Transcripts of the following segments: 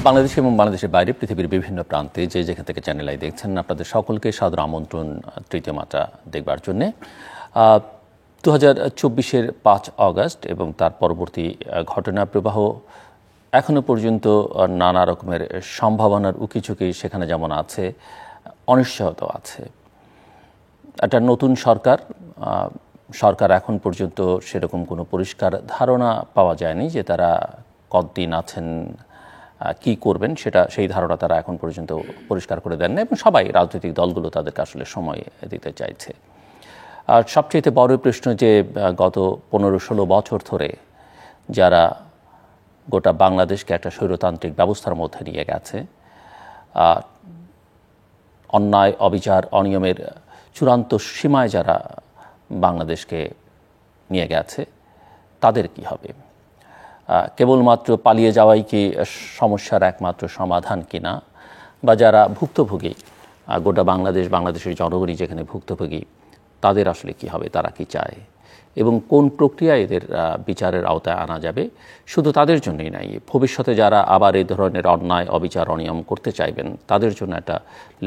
বাংলাদেশ এবং বাংলাদেশের বাইরে পৃথিবীর বিভিন্ন প্রান্তে যেখান থেকে চ্যানেল আই দেখছেন, আপনাদের সকলকে সাদর আমন্ত্রণ তৃতীয় মাত্রা দেখবার জন্যে। 2024-এর 5 অগস্ট এবং তার পরবর্তী ঘটনা প্রবাহ এখনও পর্যন্ত নানা রকমের সম্ভাবনার উকিঝুঁকি সেখানে যেমন আছে, অনিশ্চয়তাও আছে। একটা নতুন সরকার এখন পর্যন্ত সেরকম কোনো পরিষ্কার ধারণা পাওয়া যায়নি যে তারা কতদিন আছেন, কি করবেন, সেই ধারণা তারা এখন পর্যন্ত পরিষ্কার করে দেন না, এবং সবাই রাজনৈতিক দলগুলো তাদেরকে আসলে সময় দিতে চাইছে। আর সবচেয়ে বড় প্রশ্ন যে গত 15-16 বছর ধরে যারা গোটা বাংলাদেশকে একটা স্বৈরতান্ত্রিক ব্যবস্থার মধ্যে নিয়ে গেছে, অন্যায়, অবিচার, অনিয়মের চূড়ান্ত সীমায় যারা বাংলাদেশকে নিয়ে গেছে, তাদের কি হবে? কেবলমাত্র পালিয়ে যাওয়াই কি সমস্যার একমাত্র সমাধান কিনা? বা যারা ভুক্তভোগী, গোটা বাংলাদেশের জনগণই যেখানে ভুক্তভোগী, তাদের আসলে কি হবে, তারা কি চায়, এবং কোন প্রক্রিয়ায় এদের বিচারের আওতায় আনা যাবে? শুধু তাদের জন্যই নাই, ভবিষ্যতে যারা আবার এই ধরনের অন্যায়, অবিচার, অনিয়ম করতে চাইবেন, তাদের জন্য একটা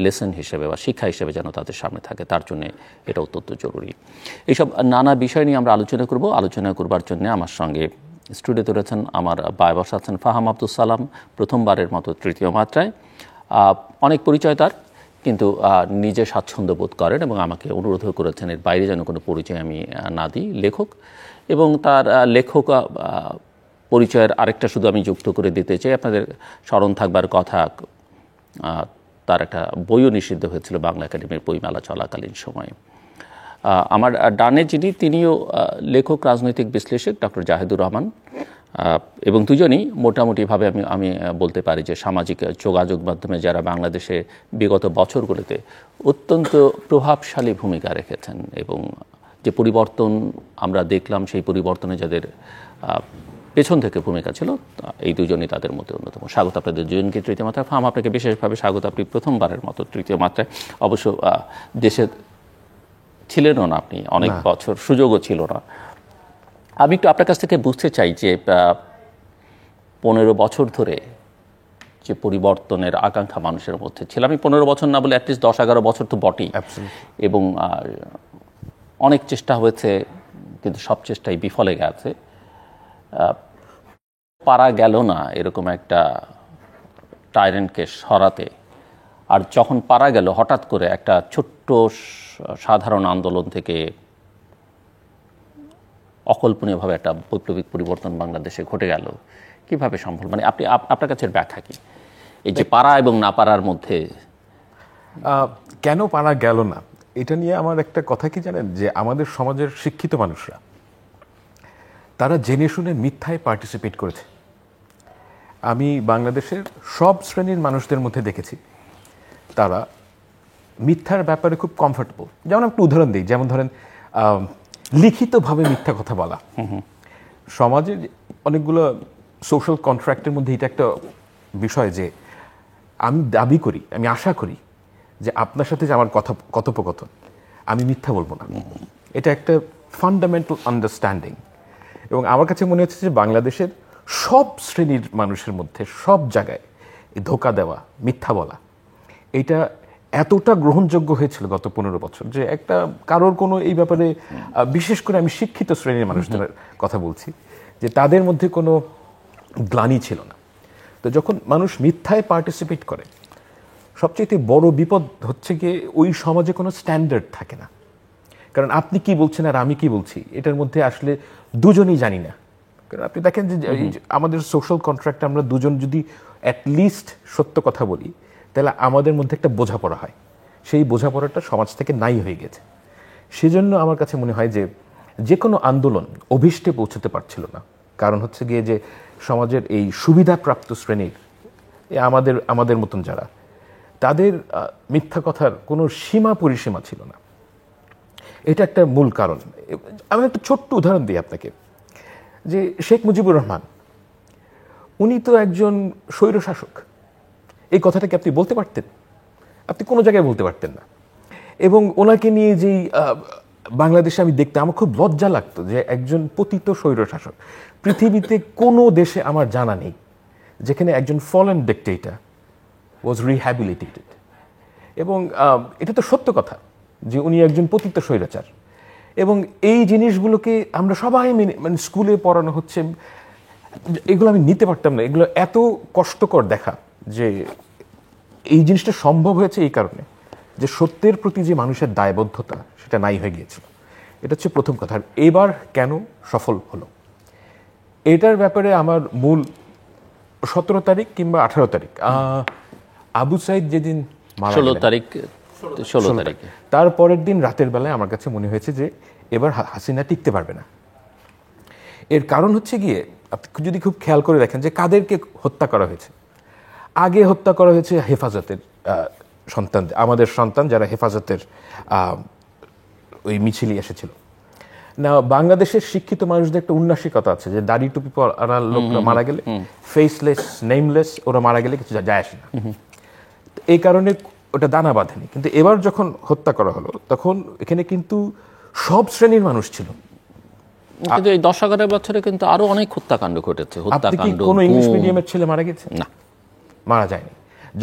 লেসন হিসেবে বা শিক্ষা হিসেবে যেন তাদের সামনে থাকে, তার জন্য এটা অত্যন্ত জরুরি। এইসব নানা বিষয় নিয়ে আমরা আলোচনা করবার জন্য আমার সঙ্গে স্টুডিওতে রয়েছেন আমার বায়বস আছেন ফাহাম আব্দুল সালাম, প্রথমবারের মতো তৃতীয় মাত্রায়। অনেক পরিচয় তার, কিন্তু নিজে স্বাচ্ছন্দ্য বোধ করেন এবং আমাকে অনুরোধ করেছেন এর বাইরে যেন কোনো পরিচয় আমি না দিই। লেখক, এবং তার লেখক পরিচয়ের আরেকটা শুধু আমি যুক্ত করে দিতে চাই, আপনাদের স্মরণ থাকবার কথা, তার একটা বইও নিষিদ্ধ হয়েছিল বাংলা একাডেমির বইমেলা চলাকালীন সময়ে। আমার ডানে যিনি, তিনিও লেখক, রাজনৈতিক বিশ্লেষক, ডক্টর জাহেদুর রহমান, এবং দুজনই মোটামুটিভাবে আমি বলতে পারি যে সামাজিক যোগাযোগ মাধ্যমে যারা বাংলাদেশে বিগত বছরগুলোতে অত্যন্ত প্রভাবশালী ভূমিকা রেখেছেন, এবং যে পরিবর্তন আমরা দেখলাম সেই পরিবর্তনে যাদের পেছন থেকে ভূমিকা ছিল, এই দুজনই তাদের মধ্যে অন্যতম। স্বাগত আপনাদের দুজনকে তৃতীয় মাত্রায়। ফাহাম, আপনাকে বিশেষভাবে স্বাগত। আপনি প্রথমবারের মতো তৃতীয় মাত্রায়, অবশ্য দেশে ছিলেনও না আপনি, অনেক বছর সুযোগও ছিল না। আমি একটু আপনার কাছ থেকে বুঝতে চাই যে 15 বছর ধরে যে পরিবর্তনের আকাঙ্ক্ষা মানুষের মধ্যে ছিল, আমি 15 বছর না বলে অ্যাটলিস্ট 10-11 বছর তো বটেই, এবং অনেক চেষ্টা হয়েছে, কিন্তু সব চেষ্টাই বিফলে গেছে। পারা গেল না এরকম একটা টাইরেন্টকে সরাতে। আর যখন পারা গেল, হঠাৎ করে একটা ছোট্ট সাধারণ আন্দোলন থেকে অকল্পনীয়ভাবে একটা বৈপ্লবিক পরিবর্তন বাংলাদেশে ঘটে গেল। কিভাবে সম্ভব? মানে আপনি আপনার কাছে ব্যাখ্যা কি এই যে পারা এবং না পারার মধ্যে? কেন পারা গেল না, এটা নিয়ে আমার একটা কথা কি জানেন, যে আমাদের সমাজের শিক্ষিত মানুষরা তারা জেনে শুনে মিথ্যায় পার্টিসিপেট করেছে। আমি বাংলাদেশের সব শ্রেণীর মানুষদের মধ্যে দেখেছি তারা মিথ্যার ব্যাপারে খুব কমফোর্টেবল। যেমন একটু উদাহরণ দিই, যেমন ধরেন লিখিতভাবে মিথ্যা কথা বলা। সমাজের অনেকগুলো সোশ্যাল কন্ট্রাক্টের মধ্যে এটা একটা বিষয় যে আমি দাবি করি, আমি আশা করি যে আপনার সাথে যে আমার কথোপকথন, আমি মিথ্যা বলবো না। এটা একটা ফান্ডামেন্টাল আন্ডারস্ট্যান্ডিং। এবং আমার কাছে মনে হচ্ছে যে বাংলাদেশের সব শ্রেণীর মানুষের মধ্যে সব জায়গায় ধোঁকা দেওয়া, মিথ্যা বলা, এটা এতটা গ্রহণযোগ্য হয়েছিল গত 15 বছর যে একটা কারোর কোনো এই ব্যাপারে, বিশেষ করে আমি শিক্ষিত শ্রেণীর মানুষদের কথা বলছি, যে তাদের মধ্যে কোনো গ্লানি ছিল না। তো যখন মানুষ মিথ্যায় পার্টিসিপেট করে, সবচেয়ে বড় বিপদ হচ্ছে গিয়ে ওই সমাজে কোনো স্ট্যান্ডার্ড থাকে না। কারণ আপনি কি বলছেন আর আমি কি বলছি, এটার মধ্যে আসলে দুজনেই জানি না। কারণ আপনি দেখেন যে আমাদের সোশ্যাল কন্ট্রাক্টে আমরা দুজন যদি অ্যাটলিস্ট সত্য কথা বলি, তাহলে আমাদের মধ্যে একটা বোঝাপড়া হয়। সেই বোঝাপড়াটা সমাজ থেকে নাই হয়ে গেছে। সেজন্য আমার কাছে মনে হয় যে কোনো আন্দোলন অভীষ্টে পৌঁছতে পারছিল না। কারণ হচ্ছে গিয়ে যে সমাজের এই সুবিধাপ্রাপ্ত শ্রেণীর, আমাদের মতন যারা, তাদের মিথ্যা কথার কোনো সীমা পরিসীমা ছিল না। এটা একটা মূল কারণ। আমি একটা ছোট্ট উদাহরণ দিই আপনাকে, যে শেখ মুজিবুর রহমান, উনি তো একজন স্বৈরশাসক। এই কথাটা কি আপনি বলতে পারতেন? আপনি কোনো জায়গায় বলতে পারতেন না। এবং ওনাকে নিয়ে যেই বাংলাদেশে আমি দেখতে আমার খুব লজ্জা লাগতো যে একজন পতিত স্বৈরশাসক, পৃথিবীতে কোনো দেশে আমার জানা নেই যেখানে একজন ফলেন ডিক্টেটর ওয়াজ রিহ্যাবিলিটেটেড। এবং এটা তো সত্য কথা যে উনি একজন পতিত স্বৈরাচার, এবং এই জিনিসগুলোকে আমরা সবাই মানে স্কুলে পড়ানো হচ্ছে, এগুলো আমি নিতে পারতাম না। এগুলো এত কষ্টকর দেখা যে এই জিনিসটা সম্ভব হয়েছে এই কারণে যে সত্যের প্রতি যে মানুষের দায়বদ্ধতা সেটা নাই হয়ে গিয়েছিল। এটা হচ্ছে প্রথম কথা। আর এবার কেন সফল হলো এটার ব্যাপারে আমার মূল 17 তারিখ কিংবা 18 তারিখ আবু সাইদ যেদিন 16 তারিখ তার পরের দিন রাতের বেলায় আমার কাছে মনে হয়েছে যে এবার হাসিনা টিকতে পারবে না। এর কারণ হচ্ছে গিয়ে আপনি যদি খুব খেয়াল করে দেখেন যে কাদেরকে হত্যা করা হয়েছে। আগে হত্যা করা হয়েছে হেফাজতের সন্তান, আমাদের সন্তান যারা হেফাজতের ওই মিছিলে এসেছিল না। বাংলাদেশের শিক্ষিত মানুষদের একটা উন্নাসিকতা আছে যে দাড়ি টুপি পরা লোকরা মারা গেলে, ফেসলেস নেমলেস ওরা মারা গেলে কিছু যায় আসে না, এই কারণে ওটা দানা বাঁধেনি। কিন্তু এবার যখন হত্যা করা হলো তখন এখানে কিন্তু সব শ্রেণীর মানুষ ছিল। কিন্তু এই 10-11 বছরে কিন্তু আরো অনেক হত্যাকাণ্ড ঘটেছে। হত্যাকাণ্ড কোনো ইংলিশ মিডিয়ামের ছেলে মারা গেছে? না, মারা যায়নি।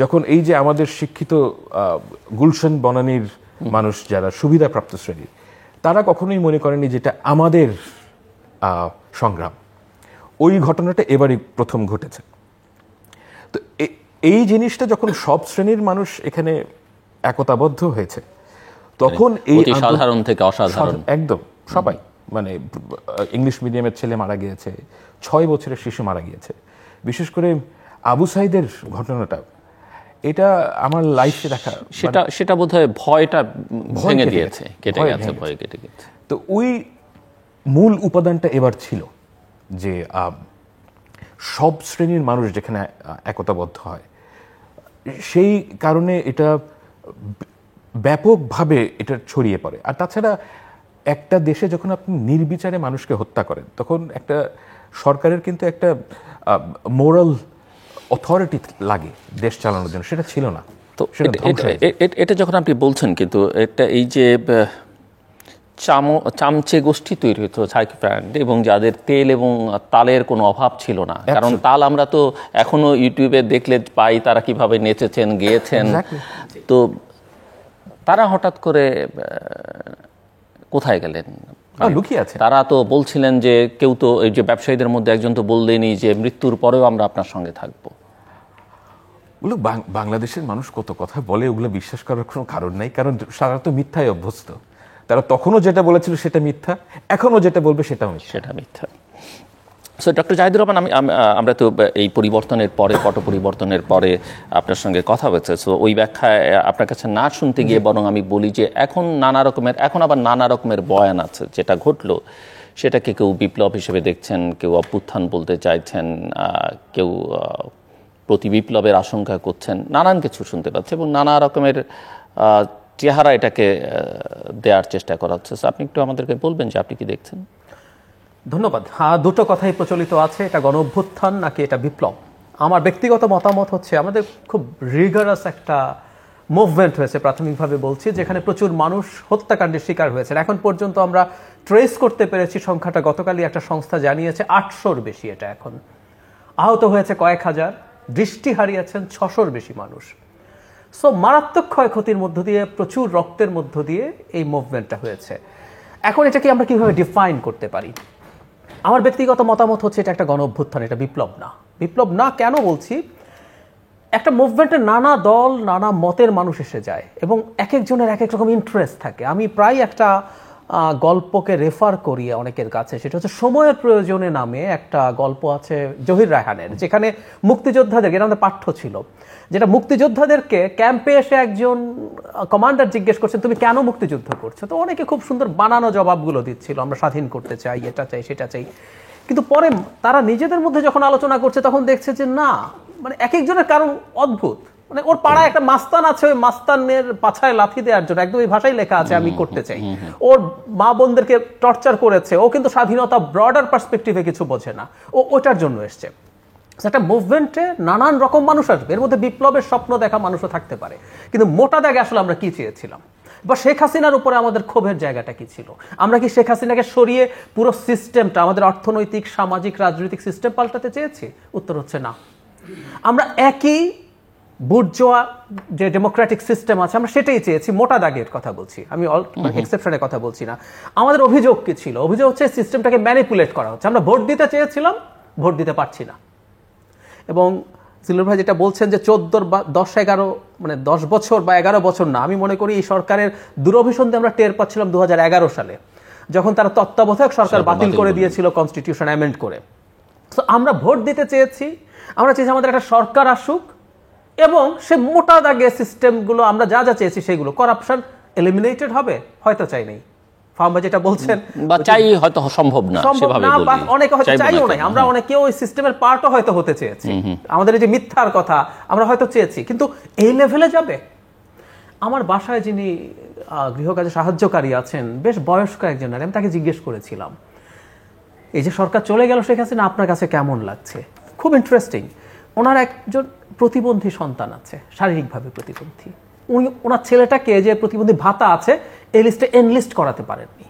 যখন এই যে আমাদের শিক্ষিত গুলশান বনানীর মানুষ যারা সুবিধাপ্রাপ্ত শ্রেণীর, তারা কখনোই মনে করেনি যেটা আমাদের সংগ্রাম। ওই ঘটনাটা এবারই প্রথম ঘটেছে। তো এই জিনিসটা যখন সব শ্রেণীর মানুষ এখানে একতাবদ্ধ হয়েছে তখন এই সাধারণ থেকে অসাধারণ একদম সবাই, মানে ইংলিশ মিডিয়ামের ছেলে মারা গিয়েছে, 6 বছরের শিশু মারা গিয়েছে। বিশেষ করে আবু সাইদের ঘটনাটা, এটা আমার লাইফে দেখা, সেটা বোধহয় ভয়টা ভেঙে দিয়েছে, কেটে গেছে, ভয় কেটে গেছে। তো ওই মূল উপাদানটা এবার ছিল যে সব শ্রেণীর মানুষ যেখানে একতাবদ্ধ হয়, সেই কারণে এটা ব্যাপকভাবে এটা ছড়িয়ে পড়ে। আর তাছাড়া একটা দেশে যখন আপনি নির্বিচারে মানুষকে হত্যা করেন তখন একটা সরকারের কিন্তু একটা মোরাল অথরিটি লাগে দেশ চালানোর জন্য, সেটা ছিল না। তো এটা যখন আপনি বলছেন, কিন্তু এটা এই যে চামচে গোষ্ঠী তৈরি হতো সাইকোপ্যান্ট, এবং যাদের তেল এবং তালের কোনো অভাব ছিল না, কারণ তাল আমরা তো এখনো ইউটিউবে দেখলে পাই তারা কিভাবে নেচেছেন, গেয়েছেন। তো তারা হঠাৎ করে কোথায় গেলেন? লুকিয়ে আছে। তারা তো বলছিলেন যে কেউ তো, এই যে ব্যবসায়ীদের মধ্যে একজন তো বললেনই যে মৃত্যুর পরেও আমরা আপনার সঙ্গে থাকবো। ওগুলো বাংলাদেশের মানুষ কত কথা বলে, ওগুলো বিশ্বাস করার কোনো কারণ নাই, কারণ সারা তো মিথ্যায় অভ্যস্ত। তারা তখনও যেটা বলেছিল সেটা মিথ্যা, এখনও যেটা বলবে সেটাও মিথ্যা। সো ডক্টর জাহিদুর রহমান, আমরা তো এই পরিবর্তনের পরে, পট পরিবর্তনের পরে আপনার সঙ্গে কথা হয়েছে। সো ওই ব্যাখ্যায় আপনার কাছে না শুনতে গিয়ে বরং আমি বলি যে এখন আবার নানা রকমের বয়ান আছে। যেটা ঘটলো সেটাকে কেউ বিপ্লব হিসেবে দেখছেন, কেউ অভ্যুত্থান বলতে চাইছেন, কেউ প্রতি বিপ্লবের আশঙ্কা করছেন, নানান কিছু শুনতে পাচ্ছে এবং নানা রকমের চেহারা এটাকে দেওয়ার চেষ্টা করা হচ্ছে। আপনি একটু আমাদেরকে বলবেন যে আপনি কি দেখছেন? ধন্যবাদ। দুটো কথাই প্রচলিত আছে, এটা গণ অভ্যুত্থান নাকি এটা বিপ্লব। আমার ব্যক্তিগত মতামত হচ্ছে আমাদের খুব রিগারাস একটা মুভমেন্ট হয়েছে, প্রাথমিকভাবে বলছি, যেখানে প্রচুর মানুষ হত্যাকাণ্ডের শিকার হয়েছে। এখন পর্যন্ত আমরা ট্রেস করতে পেরেছি সংখ্যাটা, গতকালই একটা সংস্থা জানিয়েছে 800-র বেশি। এটা এখন আহত হয়েছে কয়েক হাজার, দৃষ্টি হারিয়েছেন 600-র বেশি মানুষ। সো মারাত্মক ক্ষয়ক্ষতির মধ্য দিয়ে, প্রচুর রক্তের মধ্য দিয়ে এই মুভমেন্টটা হয়েছে। এখন এটাকে আমরা কিভাবে ডিফাইন করতে পারি? আমার ব্যক্তিগত মতামত হচ্ছে এটা একটা গণ অভ্যুত্থান, এটা বিপ্লব না। বিপ্লব না কেন বলছি? একটা মুভমেন্টে নানা দল, নানা মতের মানুষ এসে যায় এবং এক একজনের এক এক রকম ইন্টারেস্ট থাকে। আমি প্রায় একটা গল্পকে রেফার করি অনেকের কাছে, সেটা হচ্ছে সময়ের প্রয়োজনে নামে একটা গল্প আছে জহির রায়হানের, যেখানে মুক্তিযোদ্ধাদের, এটা আমাদের পাঠ্য ছিল, যেটা মুক্তিযোদ্ধাদেরকে ক্যাম্পে এসে একজন কমান্ডার জিজ্ঞেস করছেন তুমি কেন মুক্তিযুদ্ধ করছো? তো অনেকে খুব সুন্দর বানানো জবাবগুলো দিচ্ছিল, আমরা স্বাধীন করতে চাই, এটা চাই, সেটা চাই। কিন্তু পরে তারা নিজেদের মধ্যে যখন আলোচনা করছে তখন দেখছে যে না, মানে এক একজনের কারণ অদ্ভুত। মানে ওর পাড়ায় একটা মাস্তান আছে, ওই মাস্তানের পাছায় লাথি দেওয়ার জন্য, একদম এই ভাষায় লেখা আছে আমি করতে চাই। ওর মা বোনদেরকে টর্চার করেছে, ও কিন্তু স্বাধীনতা ব্রডার পার্সপেক্টিভে কিছু বোঝে না, ও ওটার জন্য এসছে। একটা মুভমেন্টে নানান রকম মানুষ আসবে, এর মধ্যে বিপ্লবের স্বপ্ন দেখা মানুষও থাকতে পারে। কিন্তু মোটা দাগে আসলে আমরা কি চেয়েছিলাম, বা শেখ হাসিনার উপরে আমাদের ক্ষোভের জায়গাটা কি ছিল? আমরা কি শেখ হাসিনাকে সরিয়ে পুরো সিস্টেমটা, আমাদের অর্থনৈতিক, সামাজিক, রাজনৈতিক সিস্টেম পাল্টাতে চেয়েছি? উত্তর হচ্ছে না। আমরা একই বুর্জোয়া যে ডেমোক্রেটিক সিস্টেম আছে আমরা সেটাই চেয়েছি, মোটা দাগের কথা বলছি, আমি এক্সেপশনের কথা বলছি না। আমাদের অভিযোগ কি ছিল? অভিযোগ হচ্ছে সিস্টেমটাকে ম্যানিপুলেট করা হচ্ছে। আমরা ভোট দিতে চেয়েছিলাম, ভোট দিতে পারছি না। এবং সিলুর ভাই যেটা বলছেন যে 14 বা 10-11 মানে 10 বছর বা 11 বছর না, আমি মনে করি এই সরকারের দুরভিসন্ধি আমরা টের পাচ্ছিলাম 2011 সালে, যখন তারা তত্ত্বাবধায়ক সরকার বাতিল করে দিয়েছিল কনস্টিটিউশন অ্যামেন্ড করে। তো আমরা ভোট দিতে চেয়েছি, আমরা চেয়েছি আমাদের একটা সরকার আসুক এবং সে মোটা দাগে সিস্টেমগুলো আমরা যা যা চেয়েছি সেগুলো, করাপশন এলিমিনেটেড হবে, হয়তো চাই নাই ফার্ম ভাই যেটা বলছেন, বা চাই হয়তো সম্ভব না, সেভাবে বলি অনেকে হয়তো চাইও নাই, আমরা অনেকে ওই সিস্টেমের পার্টও হয়তো হতে চেয়েছি, আমাদের এই যে মিথ্যার কথা আমরা হয়তো চেয়েছি, কিন্তু এই লেভেলে যাবে? আমার বাসায় যিনি গৃহকাজে সাহায্যকারী আছেন, বেশ বয়স্ক একজন, আমি তাকে জিজ্ঞেস করেছিলাম এই যে সরকার চলে গেল শেখ হাসিনা আপনার কাছে কেমন লাগছে? খুব ইন্টারেস্টিং। ওনার একজন প্রতিবন্ধী সন্তান আছে, শারীরিকভাবে প্রতিবন্ধী। ওনার ছেলেটাকে যে প্রতিবন্ধী ভাতা আছে এই লিস্টে এনলিস্ট করাতে পারেননি।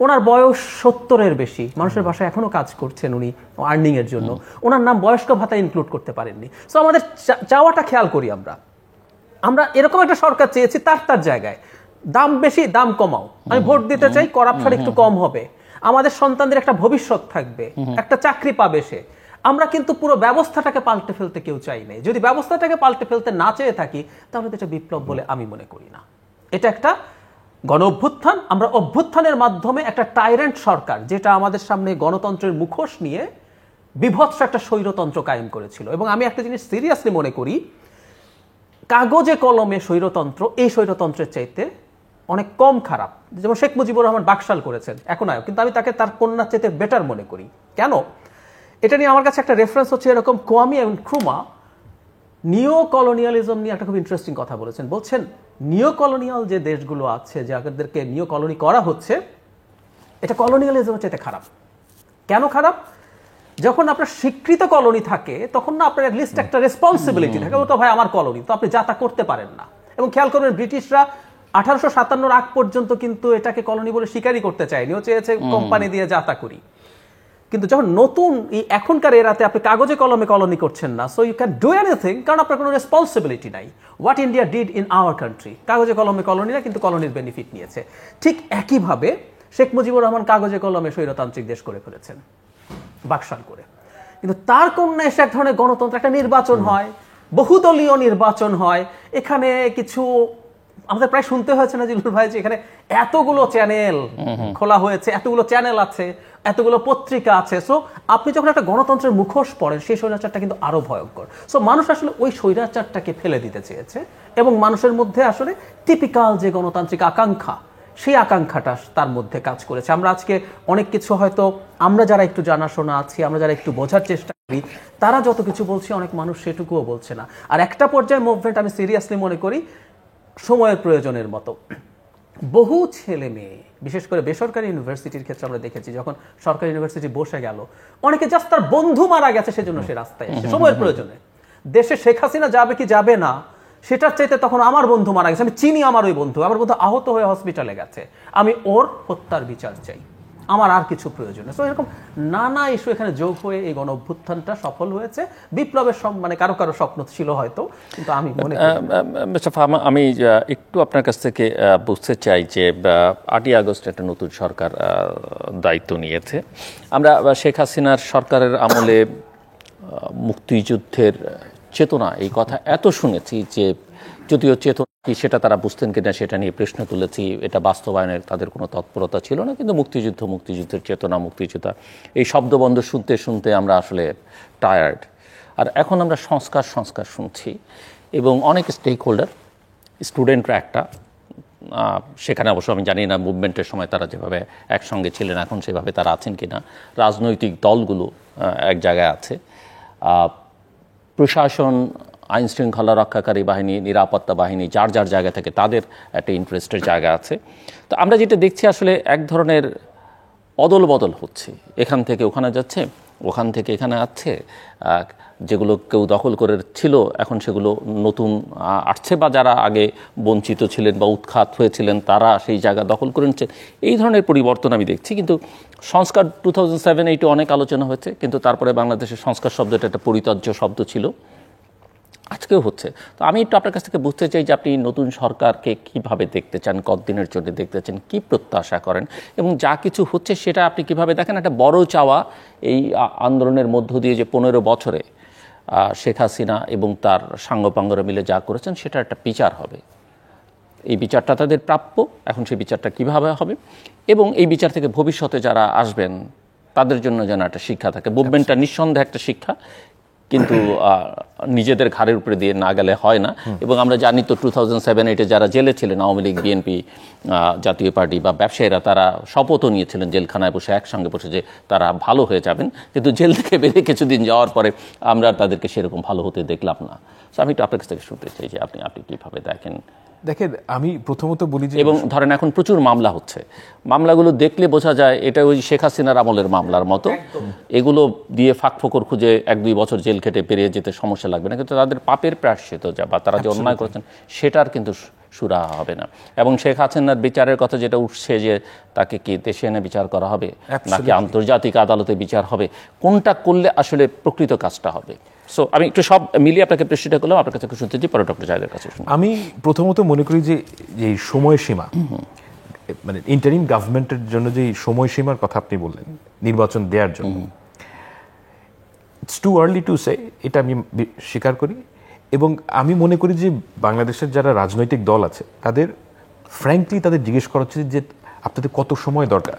ওনার বয়স 70-এর বেশি, মানুষের বাসায় এখনো কাজ করছেন উনি আর্নিং এর জন্য, ওনার নাম বয়স্ক ভাতা ইনক্লুড করতে পারেননি। সো আমাদের চাওয়াটা খেয়াল করি, আমরা এরকম একটা সরকার চেয়েছি, তার জায়গায় দাম বেশি, দাম কমাও। আমি ভোট দিতে চাই, করাপশন একটু কম হবে, আমাদের সন্তানদের একটা ভবিষ্যৎ থাকবে, একটা চাকরি পাবে সে। আমরা কিন্তু পুরো ব্যবস্থাটাকে পাল্টে ফেলতে কেউ চাই নাই। যদি ব্যবস্থাটাকে পাল্টে ফেলতে না চেয়ে থাকি তাহলে তো এটা বিপ্লব বলে আমি মনে করি না। এটা একটা গণ অভ্যুত্থান। আমরা অভ্যুত্থানের মাধ্যমে একটা টাইরেন্ট সরকার, যেটা আমাদের সামনে গণতন্ত্রের মুখোশ নিয়ে বিভৎস একটা স্বৈরতন্ত্র কায়েম করেছিল। এবং আমি একটা জিনিস সিরিয়াসলি মনে করি, কাগজে কলমে স্বৈরতন্ত্র এই স্বৈরতন্ত্রের চাইতে অনেক কম খারাপ। যেমন শেখ মুজিবুর রহমান বাকশাল করেছেন, এখন আয়ো, কিন্তু আমি তাকে তার কন্যার চাইতে বেটার মনে করি। কেন? এটা নিয়ে আমার কাছে একটা রেফারেন্স হচ্ছে এরকম, কোয়ামি নক্রুমা নিও কলোনিয়ালিজম নিয়ে একটা খুব ইন্টারেস্টিং কথা বলেছেন। বলছেন নিও কলোনিয়াল যে দেশগুলো আছে, যাদেরকে নিও কলোনি করা হচ্ছে, এটা কলোনিয়ালিজমের চাইতে খারাপ। কেন খারাপ? যখন আপনার স্বীকৃত কলোনি থাকে তখন না আপনার লিস্ট একটা রেসপন্সিবিলিটি থাকে, ও তো ভাই আমার কলোনি, তো আপনি যা তা করতে পারেন না। এবং খেয়াল করবেন ব্রিটিশরা 1857 আগ পর্যন্ত কিন্তু এটাকে কলোনি বলে স্বীকারই করতে চায়নি, ও চেয়েছে কোম্পানি দিয়ে যা তা করি। কিন্তু যখন নতুন এই এখনকার এরাতে আপনি কাগজে কলমে কলোনি করছেন না, so you can do anything, কারণ আপনার কোনো রেসপন্সিবিলিটি নাই। What India did in our country, কাগজে কলমে কলোনি না, কিন্তু কলোনির বেনিফিট নিয়েছে। ঠিক একইভাবে শেখ মুজিবুর রহমান কাগজে কলমে স্বৈরতান্ত্রিক দেশ করে ফেলেছেন বাকশাল করে। কিন্তু তার কন্যা এসে এক ধরনের গণতন্ত্র, একটা নির্বাচন হয়, বহুদলীয় নির্বাচন হয়। এখানে কিছু আমাদের প্রায় শুনতে হয়েছে না জিলুর ভাই, যে এখানে এতগুলো চ্যানেল খোলা হয়েছে, এতগুলো চ্যানেল আছে, এতগুলো পত্রিকা আছে। সো আপনি যখন একটা গণতন্ত্রের মুখোশ পড়েন, সেই স্বৈরাচারটা কিন্তু আরো ভয়ঙ্কর। সো মানুষ আসলে ওই স্বৈরাচারটাকে ফেলে দিতে চেয়েছে, এবং মানুষের মধ্যে আসলে টিপিক্যাল যে গণতান্ত্রিক আকাঙ্ক্ষা, সেই আকাঙ্ক্ষাটা তার মধ্যে কাজ করেছে। আমরা আজকে অনেক কিছু হয়তো আমরা যারা একটু জানাশোনা আছি, আমরা যারা একটু বোঝার চেষ্টা করি, তারা যত কিছু বলছে অনেক মানুষ সেটুকুও বলছে না। আর একটা পর্যায়ে মুভমেন্ট আমি সিরিয়াসলি মনে করি সময়ের প্রয়োজনের মতো বহু ছেলে মেয়ে, বিশেষ করে বেসরকারি ইউনিভার্সিটির ক্ষেত্রে আমরা দেখেছি, যখন সরকারি ইউনিভার্সিটি বসে গেল, অনেকে জাস্ট তার বন্ধু মারা গেছে সেজন্য সে রাস্তায় এসে, সময়ের প্রয়োজনে। দেশে শেখ হাসিনা যাবে কি যাবে না সেটার চাইতে তখন আমার বন্ধু মারা গেছে, আমি চিনি আমার ওই বন্ধু, আমার বন্ধু আহত হয়ে হসপিটালে গেছে, আমি ওর হত্যার বিচার চাই, আমার আর কিছু প্রয়োজন নেই। সো এরকম নানা ইস্যু এখানে যোগ হয়ে এই গণ অভ্যুত্থানটা সফল হয়েছে। বিপ্লবের মানে কারো কারো স্বপ্ন ছিল হয়তো, কিন্তু আমি মনে করি আমি একটু আপনার কাছ থেকে বুঝতে চাই যে 8ই আগস্ট একটা নতুন সরকার দায়িত্ব নিয়েছে। আমরা শেখ হাসিনার সরকারের আমলে মুক্তিযুদ্ধের চেতনা, এই কথা এত শুনেছি যে যদিও চেতনা কি সেটা তারা বুঝতেন কিনা সেটা নিয়ে প্রশ্ন তুলেছি, এটা বাস্তবায়নের তাদের কোনো তৎপরতা ছিল না। কিন্তু মুক্তিযুদ্ধের চেতনা, মুক্তিযোদ্ধা, এই শব্দবন্ধ শুনতে শুনতে আমরা আসলে টায়ার্ড। আর এখন আমরা সংস্কার শুনছি, এবং অনেক স্টেক হোল্ডার, স্টুডেন্টরা একটা, সেখানে অবশ্য আমি জানি না মুভমেন্টের সময় তারা যেভাবে একসঙ্গে ছিলেন এখন সেভাবে তারা আছেন কিনা, রাজনৈতিক দলগুলো এক জায়গায় আছে, প্রশাসন, আইন শৃঙ্খলা রক্ষাকারী বাহিনী, নিরাপত্তা বাহিনী, যার যার জায়গা থেকে তাদের একটা ইন্টারেস্টের জায়গা আছে। তো আমরা যেটা দেখছি আসলে এক ধরনের অদল বদল হচ্ছে, এখান থেকে ওখানে যাচ্ছে, ওখান থেকে এখানে আছে, যেগুলো কেউ দখল করে ছিল এখন সেগুলো নতুন আসছে, বা যারা আগে বঞ্চিত ছিলেন বা উৎখাত হয়েছিলেন তারা সেই জায়গা দখল করে নিচ্ছেন। এই ধরনের পরিবর্তন আমি দেখছি। কিন্তু সংস্কার 2007-8 অনেক আলোচনা হয়েছে, কিন্তু তারপরে বাংলাদেশের সংস্কার শব্দটা একটা পরিত্যাজ্য শব্দ ছিল, আজকেও হচ্ছে। তো আমি একটু আপনার কাছ থেকে বুঝতে চাই যে আপনি নতুন সরকারকে কিভাবে দেখতে চান, কতদিনের জন্য দেখতে চান, কি প্রত্যাশা করেন, এবং যা কিছু হচ্ছে সেটা আপনি কিভাবে দেখেন। একটা বড় চাওয়া এই আন্দোলনের মধ্য দিয়ে যে 15 বছরে শেখ হাসিনা এবং তার সাঙ্গপাঙ্গরা মিলে যা করেছেন সেটা একটা বিচার হবে, এই বিচারটা তাদের প্রাপ্য। এখন সেই বিচারটা কিভাবে হবে, এবং এই বিচার থেকে ভবিষ্যতে যারা আসবেন তাদের জন্য যেন একটা শিক্ষা থাকে। মুভমেন্টটা নিঃসন্দেহে একটা শিক্ষা, কিন্তু নিজেদের ঘাড়ের উপরে দিয়ে না গেলে হয় না। এবং আমরা জানি তো 2007-8 যারা জেলে ছিলেন, আওয়ামী লীগ, বিএনপি, জাতীয় পার্টি বা ব্যবসায়ীরা, তারা শপথও নিয়েছিলেন জেলখানায় বসে, একসঙ্গে বসে, যে তারা ভালো হয়ে যাবেন। কিন্তু জেল থেকে বেরিয়ে কিছুদিন যাওয়ার পরে আমরা তাদেরকে সেরকম ভালো হতে দেখলাম না। তো আমি একটু আপনার কাছ থেকে শুনতে চাই যে আপনি কীভাবে দেখেন। দেখেন, আমি প্রথমত বলি যে, এবং ধরেন এখন প্রচুর মামলা হচ্ছে, মামলাগুলো দেখলে বোঝা যায় এটা ওই শেখ হাসিনার আমলের মামলার মতো। এগুলো দিয়ে ফাঁক ফোকর খুঁজে 1-2 বছর জেল খেটে পেরিয়ে যেতে সমস্যা লাগবে না, কিন্তু তাদের পাপের প্রায়শ্চিত যা বা তারা যে অন্যায় করেছেন সেটার কিন্তু সুরাহা হবে না। এবং শেখ হাসিনার বিচারের কথা যেটা উঠছে যে তাকে কি দেশে এনে বিচার করা হবে নাকি আন্তর্জাতিক আদালতে বিচার হবে, কোনটা করলে আসলে প্রকৃত কাজটা হবে। সো আমি একটু সব মিলিয়ে আপনাকে প্রশ্নটা করলাম, আপনার কাছে শুনতে চাই, পরে ডক্টর জাহিদের কাছে শুনুন। আমি প্রথমত মনে করি যে এই সময়সীমা, মানে ইন্টারিম গভর্নমেন্টের জন্য যে সময়সীমার কথা আপনি বললেন নির্বাচন দেওয়ার জন্য, it's too early to say, এটা আমি স্বীকার করি। এবং আমি মনে করি যে বাংলাদেশের যারা রাজনৈতিক দল আছে তাদের ফ্র্যাঙ্কলি তাদের জিজ্ঞেস করা উচিত যে আপনাদের কত সময় দরকার।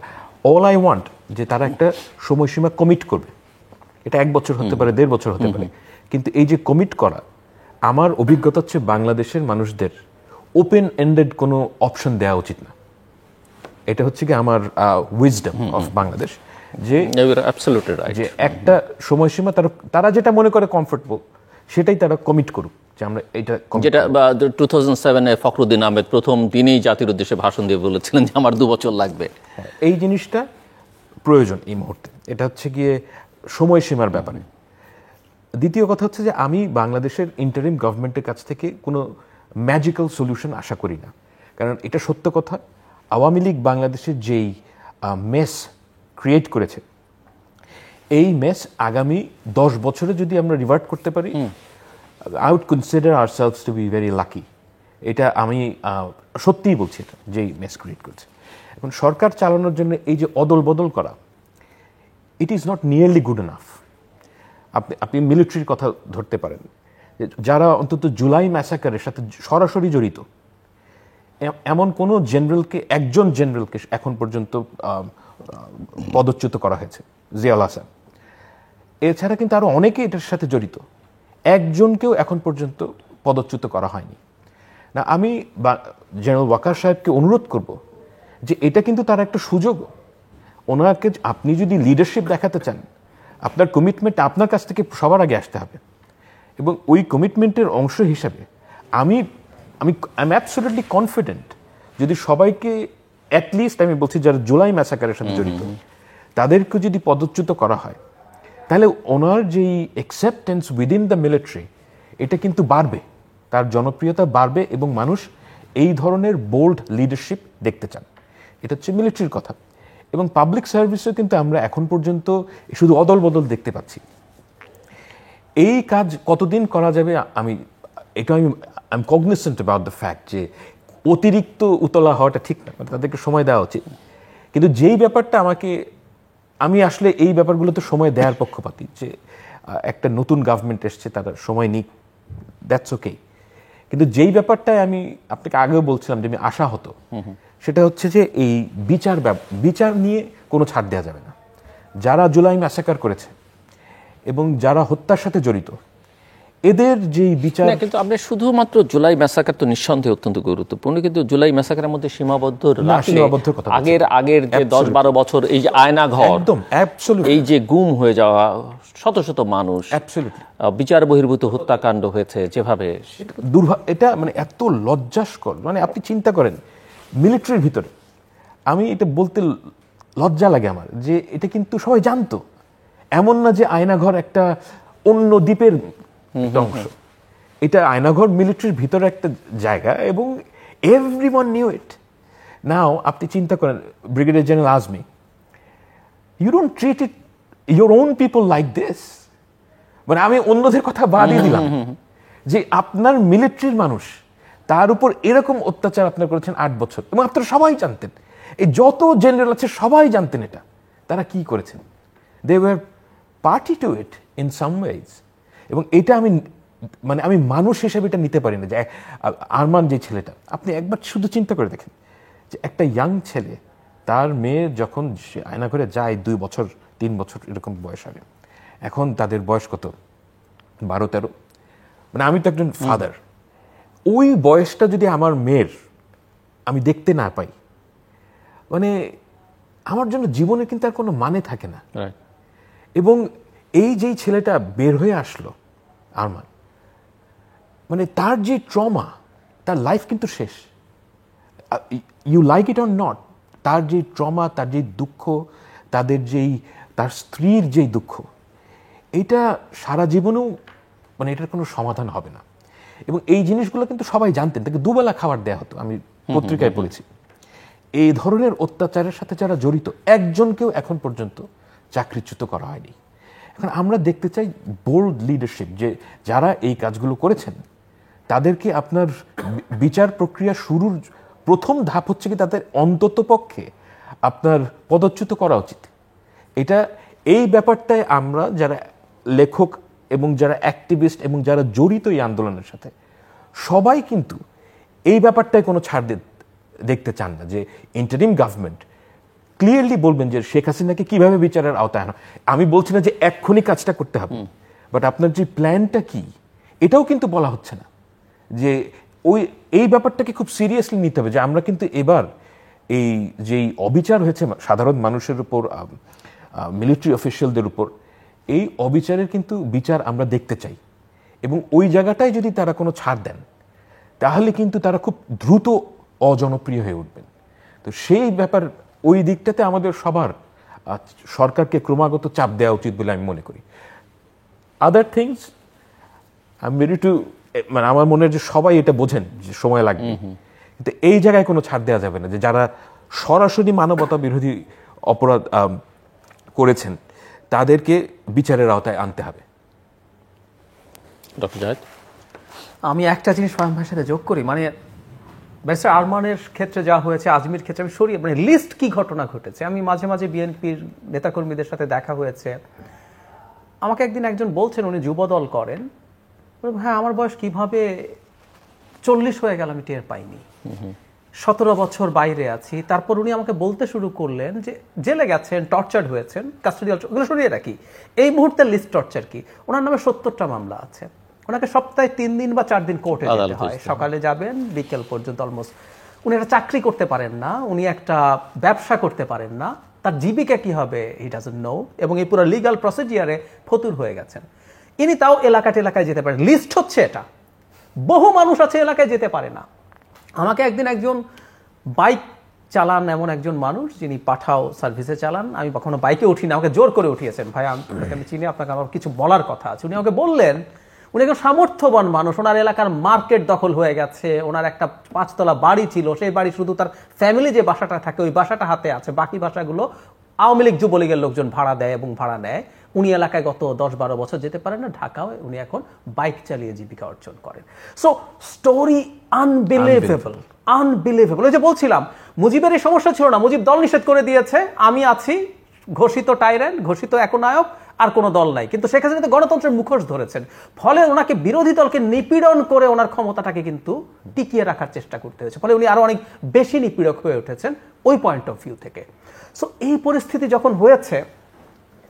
অল আই ওয়ান্ট যে তারা একটা সময়সীমা কমিট করবে, এটা 1 বছর হতে পারে, 1.5 বছর হতে পারে, কিন্তু এই যে কমিট করা, আমার অভিজ্ঞতা হচ্ছে বাংলাদেশের মানুষদের ওপেন এন্ডেড কোনো অপশন দেওয়া উচিত না। এটা হচ্ছে কি আমার উইজডম অফ বাংলাদেশ, যে যে একটা সময়সীমা তারা যেটা মনে করে কমফোর্টেবল সেটাই তারা কমিট করুক, যে আমরা এটা, যেটা 2007-এ ফখরুদ্দিন আহমেদ প্রথম দিনেই জাতির উদ্দেশ্যে ভাষণ দিয়ে বলেছিলেন যে আমার 2 বছর লাগবে। এই জিনিসটা প্রয়োজন এই মুহূর্তে, এটা হচ্ছে গিয়ে সময়সীমার ব্যাপারে। দ্বিতীয় কথা হচ্ছে যে আমি বাংলাদেশের ইন্টারিম গভর্নমেন্টের কাছ থেকে কোনো ম্যাজিক্যাল সলিউশন আশা করি না, কারণ এটা সত্য কথা, আওয়ামী লীগ বাংলাদেশের যেই মেস ক্রিয়েট করেছে, এই মেস আগামী 10 বছরে যদি আমরা রিভার্ট করতে পারি, I would consider ourselves to be very lucky. এটা আমি সত্যিই বলছি, এটা যেই মেস ক্রিয়েট করেছে। এখন সরকার চালানোর জন্য এই যে অদল বদল করা, it is not nearly good enough. আপনি মিলিটারির কথা ধরতে পারেন, যারা অন্তত জুলাই ম্যাসাকারের সাথে সরাসরি জড়িত, এমন কোনো জেনারেলকে, একজন জেনারেলকে এখন পর্যন্ত পদচ্যুত করা হয়েছে, জিয়াউল হাসান। এছাড়া কিন্তু আরো অনেকে এটার সাথে জড়িত, একজনকেও এখন পর্যন্ত পদচ্যুত করা হয়নি। না, আমি জেনারেল ওয়াকার সাহেবকে অনুরোধ করব যে এটা কিন্তু তার একটা সুযোগ। ওনাকে, আপনি যদি লিডারশিপ দেখাতে চান, আপনার কমিটমেন্ট আপনার কাছ থেকে সবার আগে আসতে হবে, এবং ওই কমিটমেন্টের অংশ হিসাবে আমি অ্যাবসলিউটলি কনফিডেন্ট যদি সবাইকে, অ্যাটলিস্ট আমি বলছি যারা জুলাই ম্যাসাকারের সাথে জড়িত, তাদেরকে যদি পদচ্যুত করা হয়, তাহলে ওনার যেই অ্যাকসেপ্টেন্স উইদিন দ্য মিলিটারি, এটা কিন্তু বাড়বে, তার জনপ্রিয়তা বাড়বে, এবং মানুষ এই ধরনের বোল্ড লিডারশিপ দেখতে চান। এটা হচ্ছে মিলিটারির কথা। এবং পাবলিক সার্ভিসেও কিন্তু আমরা এখন পর্যন্ত শুধু অদল বদল দেখতে পাচ্ছি। এই কাজ কতদিন করা যাবে, I am cognizant about the fact যে অতিরিক্ত উতলা হওয়াটা ঠিক না, তাদেরকে সময় দেওয়া উচিত। কিন্তু যেই ব্যাপারটা আমি আসলে এই ব্যাপারগুলোতে সময় দেওয়ার পক্ষপাতী, যে একটা নতুন গভর্নমেন্ট এসছে, তারা সময় নিক, দ্যাটস ওকে। কিন্তু যেই ব্যাপারটায় আমি আপনাকে আগেও বলছিলাম যে আমি আশা হতো, সেটা হচ্ছে যে এই বিচার নিয়ে কোনো ছাড় দেওয়া যাবে না। যারা জুলাই ম্যাসাকার করেছে এবং যারা হত্যার সাথে জড়িত, এদের যেই বিচার। কিন্তু আমরা শুধুমাত্র জুলাই ম্যাসাকার তো নিঃসন্দেহে অত্যন্ত গুরুত্বপূর্ণ, কিন্তু জুলাই ম্যাসাকারের মধ্যে সীমাবদ্ধ আগের যে 10-12 বছর এই যে আয়না ঘর, এই যে গুম হয়ে যাওয়া শত শত মানুষ, বিচার বহির্ভূত হত্যাকাণ্ড হয়েছে যেভাবে, এটা মানে এত লজ্জাস্কর। মানে আপনি চিন্তা করেন, মিলিটারির ভিতরে, আমি এটা বলতে লজ্জা লাগে আমার, যে এটা কিন্তু সবাই জানতো, এমন না যে আয়নাঘর একটা অন্য দ্বীপের অংশ, এটা আয়নাঘর মিলিটারির ভিতরে একটা জায়গা এবং এভরিওয়ান নিউ ইট। নাও আপনি চিন্তা করেন brigadier general Azmi, you don't treat it your own people like this. মানে আমি অন্যদের কথা বাদই দিলাম, যে আপনার মিলিটারির মানুষ তার উপর এরকম অত্যাচার আপনার করেছেন 8 বছর, এবং আপনারা সবাই জানতেন, এই যত জেনারেল আছে সবাই জানতেন এটা, তারা কি করেছেন। They were party to it in some ways. এবং এটা আমি মানুষ হিসেবে এটা নিতে পারি না যে আরমান যে ছেলেটা, আপনি একবার শুধু চিন্তা করে দেখেন যে একটা ইয়াং ছেলে, তার মেয়ে যখন আয়নাঘরে যায় 2 বছর 3 বছর এরকম বয়স আগে, এখন তাদের বয়স কত 12-13। মানে আমি তো একজন ফাদার, ওই বয়সটা যদি আমার মেয়ের আমি দেখতে না পাই, মানে আমার জন্য জীবনে কিন্তু আর কোনো মানে থাকে না। এবং এই যেই ছেলেটা বের হয়ে আসলো আরমান, মানে তার যে ট্রমা, তার লাইফ কিন্তু শেষ। You like it or not, তার যে ট্রমা, তার যে দুঃখ, তার স্ত্রীর যেই দুঃখ, এইটা সারা জীবনেও মানে এটার কোনো সমাধান হবে না। এবং এই জিনিসগুলো কিন্তু সবাই জানতেন, তাকে দুবেলা খাবার দেয়া হতো, আমি পত্রিকায় পড়েছি। এই ধরনের অত্যাচারের সাথে যারা জড়িত একজনকেও এখন পর্যন্ত চাকরিচ্যুত করা হয়নি। এখন আমরা দেখতে চাই বোল্ড লিডারশিপ, যে যারা এই কাজগুলো করেছেন তাদেরকে আপনার বিচার প্রক্রিয়া শুরুর প্রথম ধাপ হচ্ছে কি তাদের অন্তত পক্ষে আপনার পদচ্যুত করা উচিত। এই ব্যাপারটায় আমরা যারা লেখক এবং যারা অ্যাক্টিভিস্ট এবং যারা জড়িত এই আন্দোলনের সাথে, সবাই কিন্তু এই ব্যাপারটায় কোনো ছাড় দেখতে চান না, যে ইন্টারিম গভর্নমেন্ট ক্লিয়ারলি বলবেন যে শেখ হাসিনাকে কিভাবে বিচারের আওতায় আনা। আমি বলছি না যে এক্ষুনি কাজটা করতে হবে, বাট আপনার যে প্ল্যানটা কি এটাও কিন্তু বলা হচ্ছে না। যে এই ব্যাপারটাকে খুব সিরিয়াসলি নিতে হবে, যে আমরা কিন্তু এবার এই যেই অবিচার হয়েছে সাধারণ মানুষের উপর, মিলিটারি অফিসিয়ালদের উপর, এই অবিচারের কিন্তু বিচার আমরা দেখতে চাই। এবং ওই জায়গাটায় যদি তারা কোনো ছাড় দেন, তাহলে কিন্তু তারা খুব দ্রুত অজনপ্রিয় হয়ে উঠবেন। তো সেই ব্যাপার, ওই দিকটাতে আমাদের সবার সরকারকে ক্রমাগত চাপ দেওয়া উচিত বলে আমি মনে করি। Other things I am ready to, মানে আমার মনে হয় যে সবাই এটা বোঝেন যে সময় লাগবে, কিন্তু এই জায়গায় কোনো ছাড় দেওয়া যাবে না, যে যারা সরাসরি মানবতা বিরোধী অপরাধ করেছেন তাদেরকে বিচারের আওতায় আনতে হবে। ডক্টর জাহেদ, আমি একটা জিনিস ফাহিম ভাইয়ের সাথে যোগ করি, মানে ব্যারিস্টার আরমানের ক্ষেত্রে যা হয়েছে, আজমির ক্ষেত্রে আমি সরিয়ে, মানে লিস্ট কি ঘটনা ঘটেছে। আমি মাঝে মাঝে বিএনপির নেতাকর্মীদের সাথে দেখা হয়েছে, আমাকে একদিন একজন বলছেন, উনি যুবদল করেন, হ্যাঁ আমার বয়স কিভাবে 40 হয়ে গেল আমি টের পাইনি, 17 বছর বাইরে আছি। তারপর উনি আমাকে বলতে শুরু করলেন যে জেলে গেছেন, টর্চার হয়েছেন, কাস্টোডিয়াল, ওগুলো সরিয়ে রাখি, এই মুহূর্তে লিস্ট টর্চার কি, ওনার নামে 70টা মামলা আছে, ওনাকে সপ্তাহে 3 দিন বা 4 দিন কোর্টে যেতে হয়, সকালে যাবেন বিকেল পর্যন্ত অলমোস্ট। উনি একটা চাকরি করতে পারেন না, উনি একটা ব্যবসা করতে পারেন না, তার জীবিকা কি হবে হি ডাজন্ট নো, এবং এই পুরো লিগ্যাল প্রসিডিয়ারে ফতুর হয়ে গেছেন। ইনি তাও এলাকায় যেতে পারেন, লিস্ট হচ্ছে এটা। বহু মানুষ আছে এলাকায় যেতে পারে না। আমাকে একদিন একজন বাইক চালান এমন একজন মানুষ, যিনি পাঠাও সার্ভিসে চালান, আমি কখনো বাইকে উঠি না, আমাকে জোর করে উঠিয়েছেন, ভাই আপনাকে আমি চিনি, আপনাকে আমার কিছু বলার কথা আছে। উনি আমাকে বললেন, উনি একজন সামর্থ্যবান মানুষ, ওনার এলাকার মার্কেট দখল হয়ে গেছে, ওনার একটা 5 তলা বাড়ি ছিল, সেই বাড়ি শুধু তার ফ্যামিলি যে বাসাটা থাকে ওই বাসাটা হাতে আছে, বাকি বাসাগুলো আওয়ামী লীগ যুবলীগের লোকজন ভাড়া দেয় এবং ভাড়া নেয়। উনি এলাকায় গত 10-12 বছর যেতে পারেন না, ঢাকায় উনি এখন বাইক চালিয়ে জীবিকা অর্জন করেন। So story unbelievable. ওই যে বলছিলাম, মুজিবের এই সমস্যা ছিল না, মুজিব দল নিষেধ করে দিয়েছে, আমি আছি ঘোষিত টাইরেন্ট, ঘোষিত একনায়ক, আর কোনো দল নাই, কিন্তু শেখ হাসিনা গণতন্ত্রের মুখোশ ধরেছেন, ফলে ওনাকে বিরোধী দলকে নিপীড়ন করে ওনার ক্ষমতাটাকে কিন্তু টিকিয়ে রাখার চেষ্টা করতে হয়েছে, ফলে উনি আরো অনেক বেশি নিপীড়ক হয়ে উঠেছেন ওই পয়েন্ট অফ ভিউ থেকে। সো এই পরিস্থিতি যখন হয়েছে,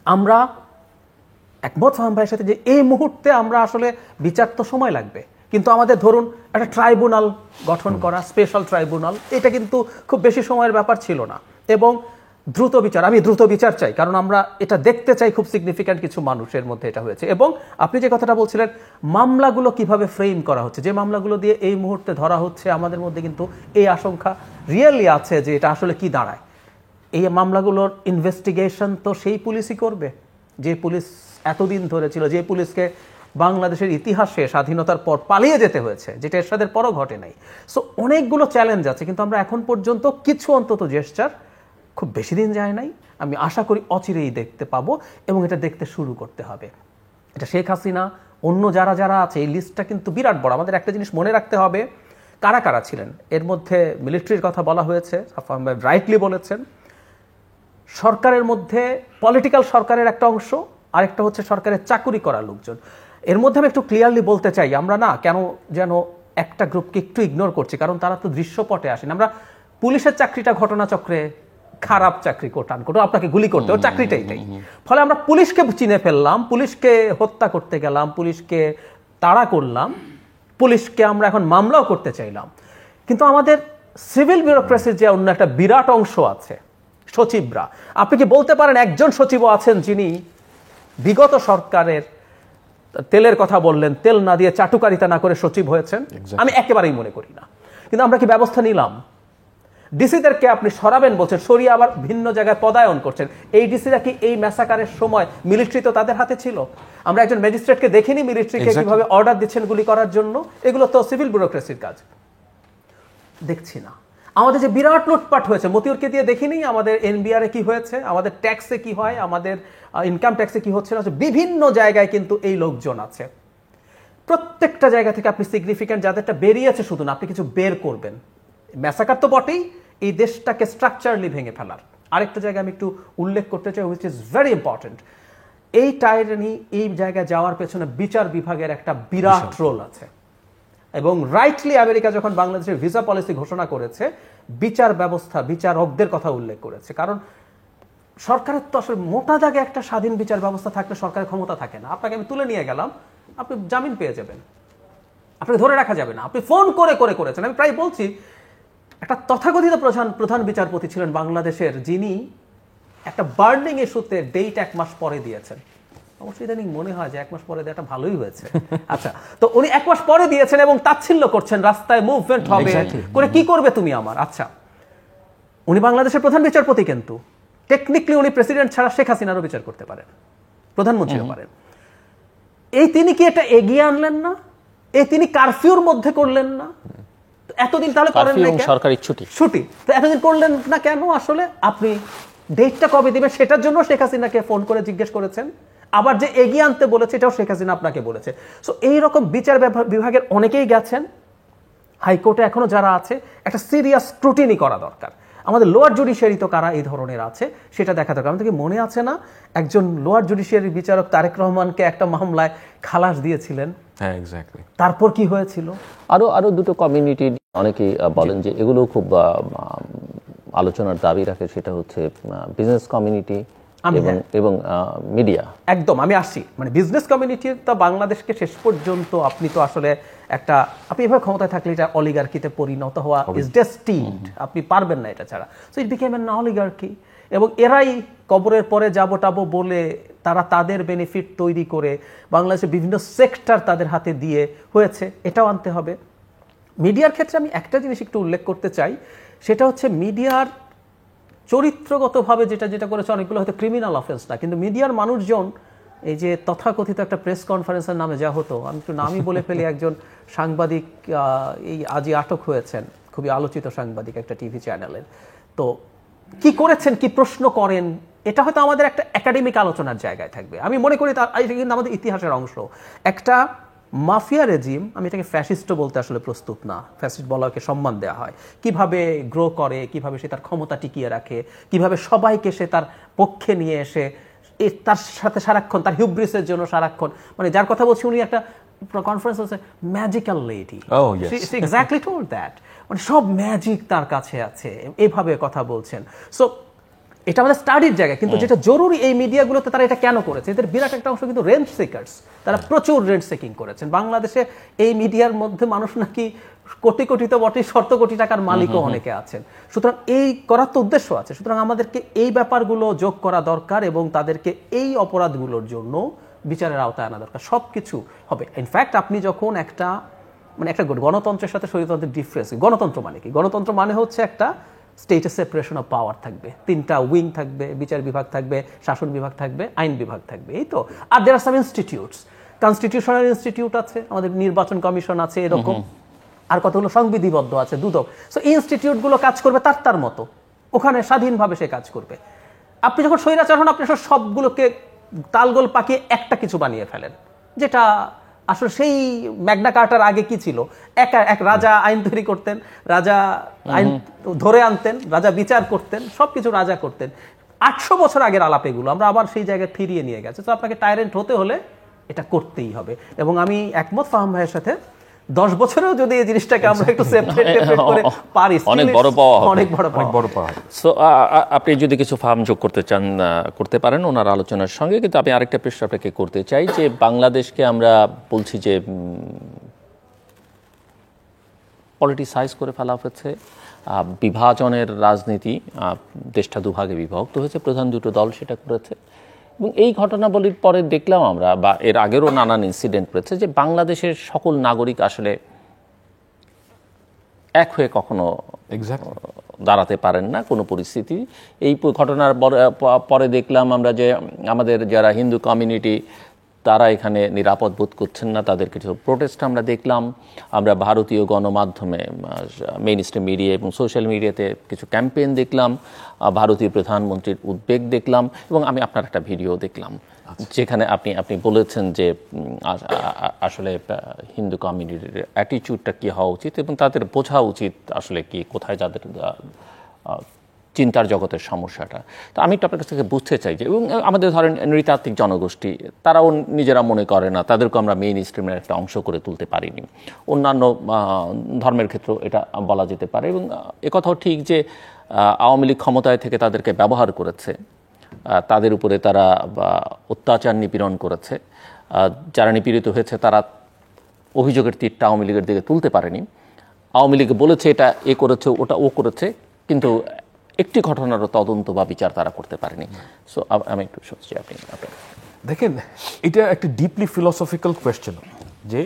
আমরা একমত ফাহিম ভাইয়ের সাথে যে এই মুহূর্তে আমরা আসলে বিচার তো সময় লাগবে, কিন্তু আমাদের ধরুন একটা ট্রাইব্যুনাল গঠন করা, স্পেশাল ট্রাইব্যুনাল, এটা কিন্তু খুব বেশি সময়ের ব্যাপার ছিল না, এবং দ্রুত বিচার, আমি দ্রুত বিচার চাই, কারণ আমরা এটা দেখতে চাই খুব সিগনিফিক্যান্ট কিছু মানুষের মধ্যে এটা হয়েছে। এবং আপনি যে কথাটা বলছিলেন, মামলাগুলো কিভাবে ফ্রেম করা হচ্ছে, যে মামলাগুলো দিয়ে এই মুহূর্তে ধরা হচ্ছে, আমাদের মধ্যে কিন্তু এই আশঙ্কা রিয়েলি আছে যে এটা আসলে কি দাঁড়ায়। এই মামলাগুলোর ইনভেস্টিগেশন তো সেই পুলিশই করবে, যে পুলিশ এতদিন ধরে ছিল, যে পুলিশকে বাংলাদেশের ইতিহাসে স্বাধীনতার পর পালিয়ে যেতে হয়েছে, যেটা এরশাদের পরও ঘটে নাই। সো অনেকগুলো চ্যালেঞ্জ আছে, কিন্তু আমরা এখন পর্যন্ত কিছু অন্তত জেস্চার, খুব বেশি দিন যায় নাই, আমি আশা করি অচিরেই দেখতে পাবো, এবং এটা দেখতে শুরু করতে হবে। এটা শেখ হাসিনা, অন্য যারা যারা আছে, এই লিস্টটা কিন্তু বিরাট বড়। আমাদের একটা জিনিস মনে রাখতে হবে, কারা কারা ছিলেন এর মধ্যে। মিলিটারির কথা বলা হয়েছে, রাইটলি বলেছেন। সরকারের মধ্যে পলিটিক্যাল সরকারের একটা অংশ, আরেকটা হচ্ছে সরকারের চাকুরি করা লোকজন। এর মধ্যে আমি একটু ক্লিয়ারলি বলতে চাই, আমরা না কেন যেন একটা গ্রুপকে একটু ইগনোর করছি, কারণ তারা তো দৃশ্যপটে আসেন। আমরা পুলিশের চাকরিটা ঘটনাচক্রে খারাপ চাকরি, কোটান কোটো আপনাকে গুলি করতে, ওর চাকরিটা এটাই। ফলে আমরা পুলিশকে চিনে ফেললাম, পুলিশকে হত্যা করতে গেলাম, পুলিশকে তাড়া করলাম, পুলিশকে আমরা এখন মামলাও করতে চাইলাম। কিন্তু আমাদের সিভিল ব্যুরোক্রেসির যে অন্য একটা বিরাট অংশ আছে, সচিবরা, আপনি কি বলতে পারেন একজন সচিবও আছেন যিনি বিগত সরকারের, তেলের কথা বললেন, তেল না দিয়ে চাটুকারিতা না করে সচিব হয়েছেন? আমি একেবারেই মনে করি না। কিন্তু আমরা কি ব্যবস্থা নিলাম? ডিসিদেরকে আপনি সরাবেন বলছেন, সরিয়ে আবার ভিন্ন জায়গায় পদায়ন করছেন। এই ডিসিরা কি এই ম্যাসাকারের সময় মিলিটারি তো তাদের হাতে ছিল? আমরা একজন ম্যাজিস্ট্রেটকে দেখিনি মিলিটারিকে কিভাবে অর্ডার দিচ্ছেন গুলি করার জন্য। এগুলো তো সিভিল ব্যুরোক্রেসির কাজ, দেখছি না। আমাদের যে বিরাট লুটপাট হয়েছে, মতিউরকে দিয়ে দেখিনি আমাদের এনবিআর এ কি হয়েছে, আমাদের ট্যাক্সে কি হয়, আমাদের ইনকাম ট্যাক্সে কি হচ্ছে না, বিভিন্ন জায়গায় কিন্তু এই লোকজন আছে। প্রত্যেকটা জায়গা থেকে আপনি সিগনিফিক্যান্ট যাদেরটা বেরিয়েছে, শুধু না, আপনি কিছু বের করবেন। ম্যাসাকার তো বটেই, এই দেশটাকে স্ট্রাকচারালি ভেঙে ফেলার আরেকটা জায়গা আমি একটু উল্লেখ করতে চাই, হুইচ ইজ ভেরি ইম্পর্টেন্ট। এই টাইরানি, এই জায়গায় যাওয়ার পেছনে বিচার বিভাগের একটা বিরাট রোল আছে। এবং রাইটলি আমেরিকা যখন বাংলাদেশের ভিসা পলিসি ঘোষণা করেছে, বিচার ব্যবস্থা, বিচারকদের কথা উল্লেখ করেছে। কারণ সরকারের তো আসলে মোটা দাগে একটা স্বাধীন বিচার ব্যবস্থা থাকলে সরকারের ক্ষমতা থাকে না। আপনাকে আমি তুলে নিয়ে গেলাম, আপনি জামিন পেয়ে যাবেন, আপনাকে ধরে রাখা যাবে না। আপনি ফোন করে করে করেছেন। আমি প্রায় বলছি, একটা তথাকথিত প্রধান বিচারপতি ছিলেন বাংলাদেশের, যিনি একটা বার্নিং ইস্যুতে ডেট 1 মাস পরে দিয়েছেন। অবশ্যই ইদানিং মনে হয় যে 1 মাস পরে দেওয়াটা ভালোই হয়েছে। আচ্ছা, তো উনি 1 মাস পরে দিয়েছেন এবং তাচ্ছিল্য করছেন, রাস্তায় মুভমেন্ট হবে করে, কি করবে তুমি আমার। আচ্ছা, উনি বাংলাদেশের প্রধান বিচারপতি, কিন্তু টেকনিক্যালি উনি প্রেসিডেন্ট ছাড়া শেখ হাসিনারও বিচার করতে পারেন, প্রধানমন্ত্রীও পারেন। এই তিনি কি এটা এগিয়ে আনলেন না? এই তিনি কারফিউর মধ্যে করলেন না? এতদিন তাহলে করেন না, সরকারি ছুটি তো এতদিন করলেন না কেন? আসলে আপনি ডেটটা কবে দিবেন সেটার জন্য শেখ হাসিনাকে ফোন করে জিজ্ঞেস করেছেন। আবার যে এগিয়ে আনতে বলেছে, এটাও শেখ হাসিনা আপনাকে বলেছে। সো এইরকম বিচার বিভাগের অনেকেই গেছেন। হাইকোর্টে এখনো যারা আছে, একটা সিরিয়াস স্ক্রুটিনি করা দরকার। আমাদের লোয়ার জুডিশিয়ারি তো কারা এই ধরনের আছে সেটা দেখা দরকার। আমাদের কি মনে আছে না, একজন লোয়ার জুডিশিয়ারি বিচারক তারেক রহমানকে একটা মামলায় খালাস দিয়েছিলেন? হ্যাঁ, এক্স্যাক্টলি। তারপর কি হয়েছিল? আরো দুটো কমিউনিটি অনেকেই বলেন যে এগুলো খুব আলোচনার দাবি রাখে, সেটা হচ্ছে বিজনেস কমিউনিটি এবং মিডিয়া। একদম, আমি আসছি। মানে বিজনেস কমিউনিটি তো বাংলাদেশকে শেষ পর্যন্ত, আপনি তো আসলে একটা, আপনি এভাবে ক্ষমতায় থাকলে এটা অলিগার্কিতে পরিণত হওয়া ইজ ডেস্টিনড, আপনি পারবেন না এটা ছাড়া। So it became an oligarchy, এবং এরাই কবরের পরে যাবো টাবো বলে তারা তাদের বেনিফিট তৈরি করে বাংলাদেশের বিভিন্ন সেক্টর তাদের হাতে দিয়ে হয়েছে, এটাও আনতে হবে। মিডিয়ার ক্ষেত্রে আমি একটা জিনিস একটু উল্লেখ করতে চাই, সেটা হচ্ছে মিডিয়ার চরিত্রগতভাবে যেটা করেছে, অনেকগুলো হয়তো ক্রিমিনাল অফেন্স না, কিন্তু মিডিয়ার মানুষজন, এই যে তথাকথিত একটা প্রেস কনফারেন্সের নামে যা হতো, আমি একটু নামই বলে ফেলি, একজন সাংবাদিক এই আজই আটক হয়েছেন, খুবই আলোচিত সাংবাদিক একটা টিভি চ্যানেলের। তো কি করেছেন, কি প্রশ্ন করেন, এটা হয়তো আমাদের একটা একাডেমিক আলোচনার জায়গায় থাকবে। আমি মনে করি এটা কিন্তু আমাদের ইতিহাসের অংশ। একটা মাফিয়া রেজিম, আমি এটাকে ফ্যাসিস্টও বলতে আসলে প্রস্তুত না, ফ্যাসিস্ট বলাকে সম্মান দেওয়া হয়, কিভাবে গ্রো করে, কিভাবে সে তার ক্ষমতা টিকিয়ে রাখে, কিভাবে সবাইকে সে তার পক্ষে নিয়ে এসে তার সাথে সারাক্ষণ, তার হিউব্রিসের জন্য সারাক্ষণ, মানে যার কথা বলছি উনি একটা কনফারেন্স হচ্ছে magical lady, she exactly told that, মানে সব ম্যাজিক তার কাছে আছে, এভাবে কথা বলছেন। সো এটা আমাদের স্টাডির জায়গা, কিন্তু যেটা জরুরি এই মিডিয়াগুলোতে তারা এটা কেন করেছে, এদের বিরাট একটা অংশ কিন্তু রেন্ট সিকার্স, তারা প্রচুর রেন্ট সিকিং করেছেন। বাংলাদেশে এই মিডিয়ার মধ্যে মানুষ নাকি কোটি কোটি তো বটে, শত কোটি টাকার মালিকও অনেকে আছেন। সুতরাং এই করার তো উদ্দেশ্য আছে। সুতরাং আমাদেরকে এই ব্যাপারগুলো যোগ করা দরকার এবং তাদেরকে এই অপরাধগুলোর জন্য বিচারের আওতায় আনা দরকার। সব কিছু হবে। ইনফ্যাক্ট আপনি যখন একটা গণতন্ত্রের সাথে স্বৈরতন্ত্রের ডিফারেন্স, গণতন্ত্র মানে কি? গণতন্ত্র মানে হচ্ছে একটা স্টেটে সেপারেশন অফ পাওয়ার থাকবে, 3টা উইং থাকবে, বিচার বিভাগ থাকবে, শাসন বিভাগ থাকবে, আইন বিভাগ থাকবে, এই তো। আর দেয়ার আর সাম ইনস্টিটিউটস, কনস্টিটিউশনাল ইনস্টিটিউট আছে, আমাদের নির্বাচন কমিশন আছে, এরকম আর কতগুলো সংবিধিবদ্ধ আছে, দুদক। সো ইনস্টিটিউটগুলো কাজ করবে তার মতো, ওখানে স্বাধীনভাবে সে কাজ করবে। আপনি যখন স্বৈরাচার হন, আপনি সবগুলোকে তালগোল পাকিয়ে একটা কিছু বানিয়ে ফেলেন, যেটা আসলে সেই ম্যাগনা কার্টার আগে কি ছিল, এক রাজা আইন তৈরি করতেন, রাজা আইন ধরে আনতেন, রাজা বিচার করতেন, সবকিছু রাজা করতেন। 800 বছর আগের আলাপ এগুলো, আমরা আবার সেই জায়গায় ফিরিয়ে নিয়ে গেছে। তো আপনাকে টাইরেন্ট হতে হলে এটা করতেই হবে। এবং আমি একমত ফাহাম ভাইয়ের সাথে, 10 বছরেও যদি এই জিনিসটাকে আমরা একটু সেপারেট করে পারি, অনেক বড় পাওয়া হবে, অনেক বড় পাওয়া হবে। সো আপনি যদি কিছু ফার্ম যোগ করতে চান করতে পারেন ওনার আলোচনার সঙ্গে। কিন্তু আমি আরেকটা প্রশ্ন আপনাকে করতে চাই যে বাংলাদেশকে আমরা বলছি যে পলিটিসাইজ করে ফেলা হয়েছে, বিভাজনের রাজনীতি, দেশটা দুভাগে বিভক্ত হয়েছে, প্রধান দুটো দল সেটা করেছে। এবং এই ঘটনাবলীর পরে দেখলাম আমরা, বা এর আগেরও নানান ইনসিডেন্ট রয়েছে, যে বাংলাদেশের সকল নাগরিক আসলে এক হয়ে কখনো দাঁড়াতে পারেন না কোনো পরিস্থিতি। এই ঘটনার পরে দেখলাম আমরা যে আমাদের যারা হিন্দু কমিউনিটি তারা এখানে নিরাপদ বোধ করছেন না, তাদের কিছু প্রোটেস্ট আমরা দেখলাম। আমরা ভারতীয় গণমাধ্যমে, মেইন স্ট্রিম মিডিয়া এবং সোশ্যাল মিডিয়াতে কিছু ক্যাম্পেইন দেখলাম, ভারতীয় প্রধানমন্ত্রীর উদ্বেগ দেখলাম, এবং আমি আপনার একটা ভিডিও দেখলাম যেখানে আপনি বলেছেন যে আসলে হিন্দু কমিউনিটির অ্যাটিটিউডটা কী হওয়া উচিত এবং তাদের বোঝা উচিত আসলে কি, কোথায় যাদের চিন্তার জগতের সমস্যাটা। তো আমি একটু আপনার কাছ থেকে বুঝতে চাই যে, এবং আমাদের ধরেন নৃতাত্ত্বিক জনগোষ্ঠী তারাও নিজেরা মনে করে না, তাদেরকে আমরা মেইন স্ট্রিমের একটা অংশ করে তুলতে পারিনি। অন্যান্য ধর্মের ক্ষেত্রেও এটা বলা যেতে পারে। এবং একথাও ঠিক যে আওয়ামী লীগ ক্ষমতায় থেকে তাদেরকে ব্যবহার করেছে, তাদের উপরে তারা অত্যাচার নিপীড়ন করেছে, যারা নিপীড়িত হয়েছে তারা অভিযোগের তীরটা আওয়ামী লীগের দিকে তুলতে পারেনি। আওয়ামী লীগ বলেছে এটা এ করেছে, ওটা ও করেছে, কিন্তু একটি ঘটনারও তদন্ত বা বিচার তারা করতে পারেনি। সো আমি একটু শুনছি আপনি দেখেন, এটা একটা ডিপলি ফিলসফিক্যাল কোয়েশ্চেন। যে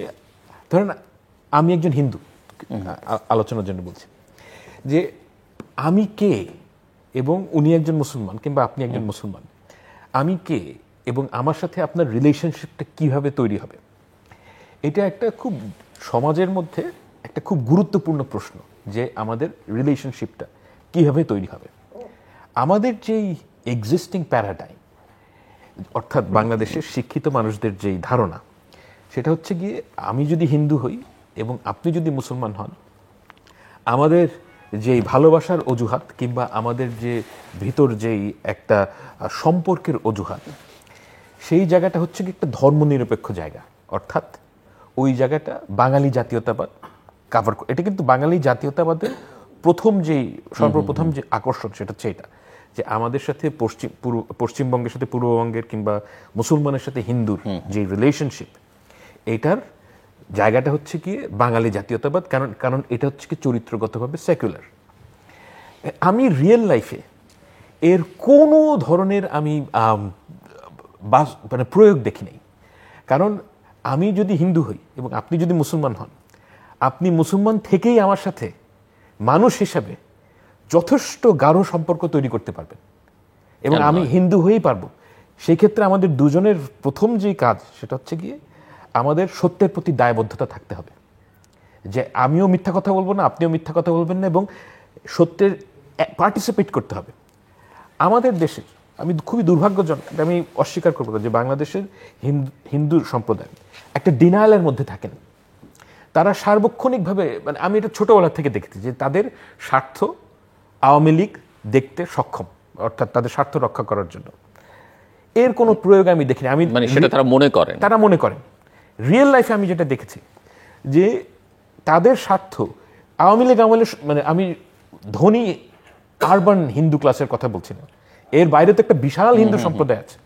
ধরেন আমি একজন হিন্দু, আলোচনার জন্য বলছি, যে আমি কে এবং উনি একজন মুসলমান কিংবা আপনি একজন মুসলমান, আমি কে এবং আমার সাথে আপনার রিলেশনশিপটা কিভাবে তৈরি হবে, এটা একটা খুব সমাজের মধ্যে একটা খুব গুরুত্বপূর্ণ প্রশ্ন, যে আমাদের রিলেশনশিপটা কিভাবে তৈরি হবে। আমাদের যেই এক্সিস্টিং প্যারাডাইম, অর্থাৎ বাংলাদেশের শিক্ষিত মানুষদের যেই ধারণা, সেটা হচ্ছে গিয়ে আমি যদি হিন্দু হই এবং আপনি যদি মুসলমান হন, আমাদের যেই ভালোবাসার অজুহাত কিংবা আমাদের যে ভিতর যেই একটা সম্পর্কের অজুহাত, সেই জায়গাটা হচ্ছে কি একটা ধর্মনিরপেক্ষ জায়গা। অর্থাৎ ওই জায়গাটা বাঙালি জাতীয়তাবাদ কাভার করে। এটা কিন্তু বাঙালি জাতীয়তাবাদের সর্বপ্রথম যে আকর্ষণ, সেটা হচ্ছে এটা, যে আমাদের সাথে পশ্চিমবঙ্গের সাথে পূর্ববঙ্গের কিংবা মুসলমানের সাথে হিন্দুর যে রিলেশনশিপ, এটার জায়গাটা হচ্ছে কি বাঙালি জাতীয়তাবাদ। কারণ এটা হচ্ছে কি চরিত্রগতভাবে সেকুলার। আমি রিয়েল লাইফে এর কোনো ধরনের আমি মানে প্রয়োগ দেখি নাই। কারণ আমি যদি হিন্দু হই এবং আপনি যদি মুসলমান হন, আপনি মুসলমান থেকেই আমার সাথে মানুষ হিসাবে যথেষ্ট গাঢ় সম্পর্ক তৈরি করতে পারবেন, এবং আমি হিন্দু হয়েই পারবো। সেই ক্ষেত্রে আমাদের দুজনের প্রথম যে কাজ, সেটা হচ্ছে গিয়ে আমাদের সত্যের প্রতি দায়বদ্ধতা থাকতে হবে, যে আমিও মিথ্যা কথা বলবো না, আপনিও মিথ্যা কথা বলবেন না, এবং সত্যের পার্টিসিপেট করতে হবে। আমাদের দেশের, আমি খুবই দুর্ভাগ্যজনক, আমি অস্বীকার করবো না, যে বাংলাদেশের হিন্দু সম্প্রদায় একটা ডিনায়ালের মধ্যে থাকেন। তারা সার্বক্ষণিকভাবে, মানে আমি এটা ছোটবেলা থেকে দেখেছি, যে তাদের স্বার্থ আওয়ামী লীগ দেখতে সক্ষম, অর্থাৎ তাদের স্বার্থ রক্ষা করার জন্য। এর কোনো প্রয়োগ আমি দেখিনি। আমি মানে সেটা তারা মনে করেন। রিয়েল লাইফে আমি যেটা দেখেছি, যে তাদের স্বার্থ আওয়ামী লীগ আমলে, মানে আমি ধনী আরবান হিন্দু ক্লাসের কথা বলছি না, এর বাইরে তো একটা বিশাল হিন্দু সম্প্রদায় আছে,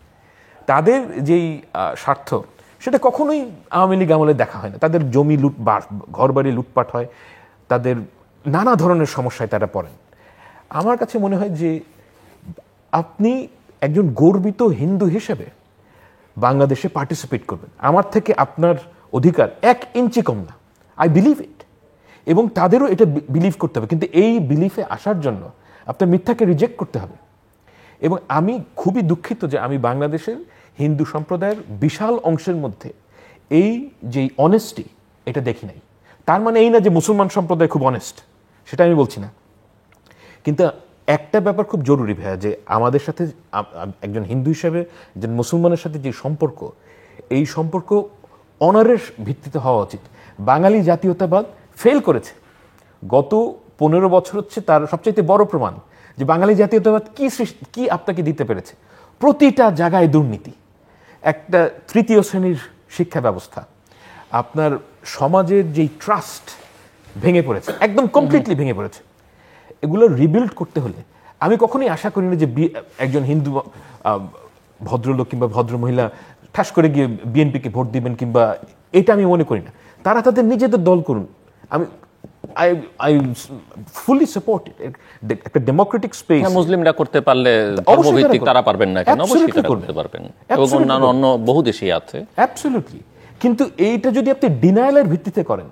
তাদের যেই স্বার্থ, সেটা কখনোই আওয়ামী লীগ আমলে দেখা হয় না। তাদের জমি ঘরবাড়ি লুটপাট হয়, তাদের নানা ধরনের সমস্যায় তারা পড়েন। আমার কাছে মনে হয় যে আপনি একজন গর্বিত হিন্দু হিসেবে বাংলাদেশে পার্টিসিপেট করবেন, আমার থেকে আপনার অধিকার 1 ইঞ্চি কম না। আই বিলিভ ইট, এবং তাদেরও এটা বিলিভ করতে হবে। কিন্তু এই বিলিফে আসার জন্য আপনার মিথ্যাকে রিজেক্ট করতে হবে। এবং আমি খুবই দুঃখিত যে আমি বাংলাদেশের হিন্দু সম্প্রদায়ের বিশাল অংশের মধ্যে এই যে অনেস্টি এটা দেখি নাই। তার মানে এই না যে মুসলমান সম্প্রদায় খুব অনেস্ট, সেটা আমি বলছি না। কিন্তু একটা ব্যাপার খুব জরুরি ভাইয়া, যে আমাদের সাথে একজন হিন্দু হিসেবে একজন মুসলমানের সাথে যে সম্পর্ক, এই সম্পর্ক অনারের ভিত্তিতে হওয়া উচিত। বাঙালি জাতীয়তাবাদ ফেল করেছে গত 15 বছর, হচ্ছে তার সবচাইতে বড় প্রমাণ যে বাঙালি জাতীয়তাবাদ কি আপনাকে দিতে পেরেছে। প্রতিটা জায়গায় দুর্নীতি, একটা তৃতীয় শ্রেণীর শিক্ষা ব্যবস্থা, আপনার সমাজের যেই ট্রাস্ট ভেঙে পড়েছে, একদম কমপ্লিটলি ভেঙে পড়েছে। এগুলো রিবিল্ড করতে হলে আমি কখনোই আশা করি না যে একজন হিন্দু ভদ্রলোক কিংবা ভদ্রমহিলা ঠাস করে গিয়ে বিএনপিকে ভোট দিবেন, কিংবা এটা আমি মনে করি না। তারা তাদের নিজেদের দল করুন। আমি আই ফুলি সাপোর্ট একটা ডেমোক্রেটিক স্পেস। মুসলিমরা করতে পারলে ধর্মভিত্তিক তারা পারবেন না কেন? অবশ্যই তারা করতে পারবেন, এবং অন্য বহু দেশেই আছে। অ্যাবসলিউটলি। কিন্তু এইটা যদি আপনি ডিনায়ালের ভিত্তিতে করেন,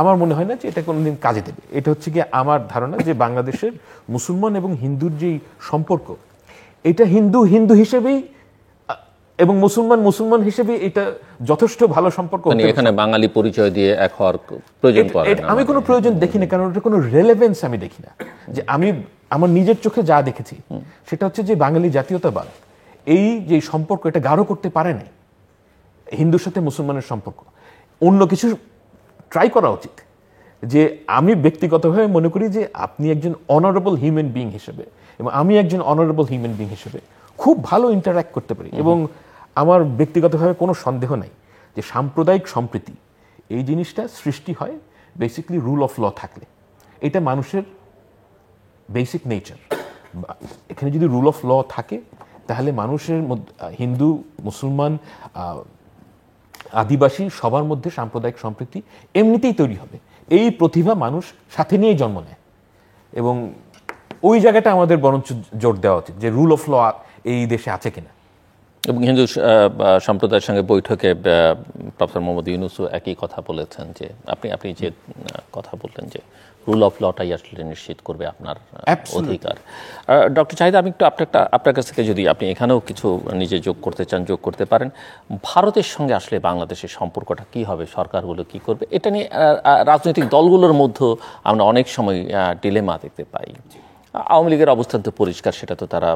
আমার মনে হয় না যে এটা কোনোদিন কাজে দেবে। এটা হচ্ছে কি আমার ধারণা যে বাংলাদেশের মুসলমান এবং হিন্দুর যেই সম্পর্ক, এটা হিন্দু হিন্দু হিসেবেই এবং মুসলমান মুসলমান হিসেবে এটা যথেষ্ট ভালো সম্পর্ক। মানে এখানে বাঙালি পরিচয় দিয়ে এক হওয়ার প্রয়োজন পড়ে না। আমি কোনো প্রয়োজন দেখি না, কারণ এটা কোনো রেলেভেন্স আমি দেখি না। যে আমি আমার নিজের চোখে যা দেখেছি সেটা হচ্ছে যে বাঙালি জাতীয়তাবাদ এই যে সম্পর্ক, এটা গাঢ় করতে পারে নাই হিন্দুর সাথে মুসলমানের সম্পর্ক। অন্য কিছু ট্রাই করা উচিত। যে আমি ব্যক্তিগতভাবে মনে করি যে আপনি একজন অনারেবল হিউম্যান বিইং হিসেবে এবং আমি একজন অনারেবল হিউম্যান বিইং হিসেবে খুব ভালো ইন্টারঅ্যাক্ট করতে পারি। এবং আমার ব্যক্তিগতভাবে কোনো সন্দেহ নাই যে সাম্প্রদায়িক সম্প্রীতি এই জিনিসটা সৃষ্টি হয় বেসিক্যালি রুল অফ ল থাকলে। এটা মানুষের বেসিক নেচার। এখানে যদি রুল অফ ল থাকে তাহলে মানুষের মধ্যে, হিন্দু মুসলমান আদিবাসী সবার মধ্যে সাম্প্রদায়িক সম্প্রীতি এমনিতেই তৈরি হবে। এই প্রতিভা মানুষ সাথে নিয়েই জন্ম নেয়, এবং ওই জায়গাটা আমাদের বরঞ্চ জোর দেওয়া উচিত যে রুল অফ ল এই দেশে আছে কিনা। এবং হিন্দু সম্প্রদায়ের সঙ্গে বৈঠকে প্রফেসর মোহাম্মদ ইউনূসও একই কথা বলেছেন, যে আপনি যে কথা বললেন যে রুল অফ লটাই আসলে নিশ্চিত করবে আপনার অধিকার। ডক্টর চাহিদা, আমি একটু আপনার কাছ থেকে যদি আপনি এখানেও কিছু নিজে যোগ করতে চান, যোগ করতে পারেন। ভারতের সঙ্গে আসলে বাংলাদেশের সম্পর্কটা কি হবে, সরকারগুলো কি করবে, এটা নিয়ে রাজনৈতিক দলগুলোর মধ্যে আমরা অনেক সময় ডিলেমা দেখতে পাই। আওয়ামী লীগের অবস্থান তো পরিষ্কার, সেটা তো তারা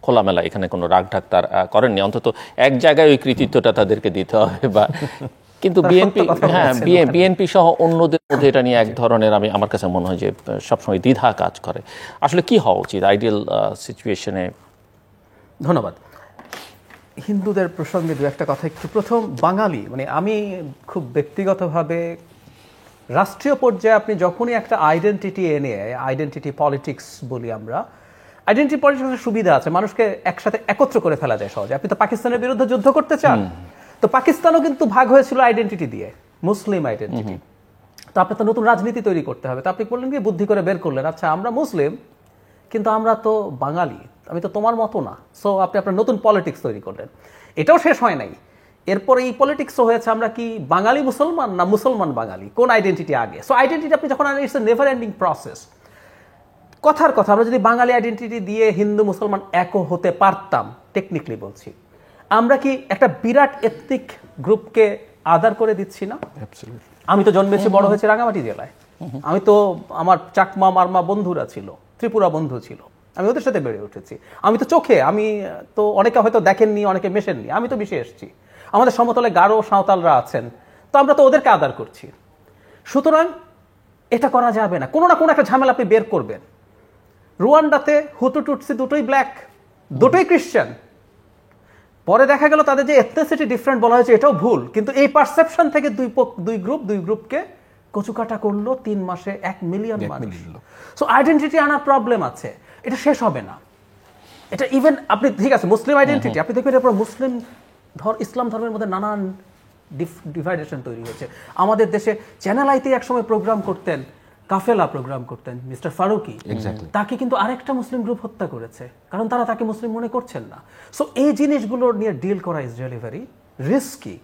খোলামেলা, এখানে কোনো রাগঢাক তারা করেননি। অন্তত এক জায়গায় ওই কৃতিত্বটা তাদেরকে দিতে হবে। বা কিন্তু বিএনপি সহ অন্যদের মধ্যে এটা নিয়ে এক ধরনের, আমার কাছে মনে হয় যে সবসময় দ্বিধা কাজ করে। আসলে কি হওয়া উচিত আইডিয়াল সিচুয়েশনে? ধন্যবাদ। হিন্দুদের প্রসঙ্গে দু একটা কথা একটু। প্রথম, বাঙালি, মানে আমি খুব ব্যক্তিগতভাবে রাষ্ট্রীয় পর্যায়ে আপনি যখনই একটা আইডেন্টিটি এনে, আইডেন্টিটি পলিটিক্স বলি আমরা, আইডেন্টিটি পলিটিক্সের সুবিধা আছে, মানুষকে একসাথে একত্র করে ফেলা যায় সহজে। আপনি তো পাকিস্তানের বিরুদ্ধে যুদ্ধ করতে চান, তো পাকিস্তানও কিন্তু ভাগ হয়েছিল আইডেন্টিটি দিয়ে, মুসলিম আইডেন্টিটি। তো আপনার তো নতুন রাজনীতি তৈরি করতে হবে। তো আপনি বললেন কি, বুদ্ধি করে বের করলেন, আচ্ছা আমরা মুসলিম কিন্তু আমরা তো বাঙালি, আমি তো তোমার মতো না। সো আপনি আপনার নতুন পলিটিক্স তৈরি করলেন। এটাও শেষ হয় নাই, এরপরে এই পলিটিক্সও হয়েছে আমরা কি বাঙালি মুসলমান না মুসলমান বাঙালি, কোন আইডেন্টিটি আগে। সো আইডেন্টিটি আপনি যখন আনেন, it's a never ending process. কথার কথা, আমরা যদি বাঙালি আইডেন্টিটি দিয়ে হিন্দু মুসলমান একও হতে পারতাম, টেকনিক্যালি বলছি, আমরা কি একটা বিরাট এথনিক গ্রুপকে আদার করে দিচ্ছি না? আমি তো জন্মেছি বড় হয়েছে রাঙামাটি জেলায়। আমি তো, আমার চাকমা মারমা বন্ধুরা ছিল, ত্রিপুরা বন্ধু ছিল, আমি ওদের সাথে বেড়ে উঠেছি। আমি তো চোখে, আমি তো, অনেকে হয়তো দেখেননি, অনেকে মেশেননি, আমি তো মিশে এসেছি। আমাদের সমতলে গারো সাঁওতালরা আছেন, তো আমরা তো ওদেরকে আদার করছি। সুতরাং এটা করা যাবে না, কোনো না কোনো একটা ঝামেলা আপনি বের করবেন। রুয়ান্ডাতে হুতু টুটসি দুটোই ব্ল্যাক, দুটোই খ্রিস্টান। পরে দেখা গেল তাদের যে এথনিসিটি ডিফারেন্ট বলা হয়েছে, এটাও ভুল, কিন্তু এই পারসেপশন থেকে দুই গ্রুপকে কচুকাটা করলো 3 মাসে 1 মিলিয়ন মানুষ। সো আইডেন্টিটি আনার প্রবলেম আছে, এটা শেষ হবে না। এটা ইভেন আপনি, ঠিক আছে মুসলিম আইডেন্টিটি, আপনি দেখবেন এরপর মুসলিম ইসলাম ধর্মের মধ্যে নানান ডিভাইডেশন তৈরি হয়েছে। আমাদের দেশে চ্যানেল আইতে একসময় প্রোগ্রাম করতেন, কাফেলা প্রোগ্রাম করতেন মিস্টার ফারুকি, তাকে কিন্তু আরেকটা মুসলিম গ্রুপ হত্যা করেছে, কারণ তারা তাকে মুসলিম মনে করছেন না। সো এই জিনিসগুলো নিয়ে ডিল করা ইজ রিয়েলি ভেরি রিস্কি।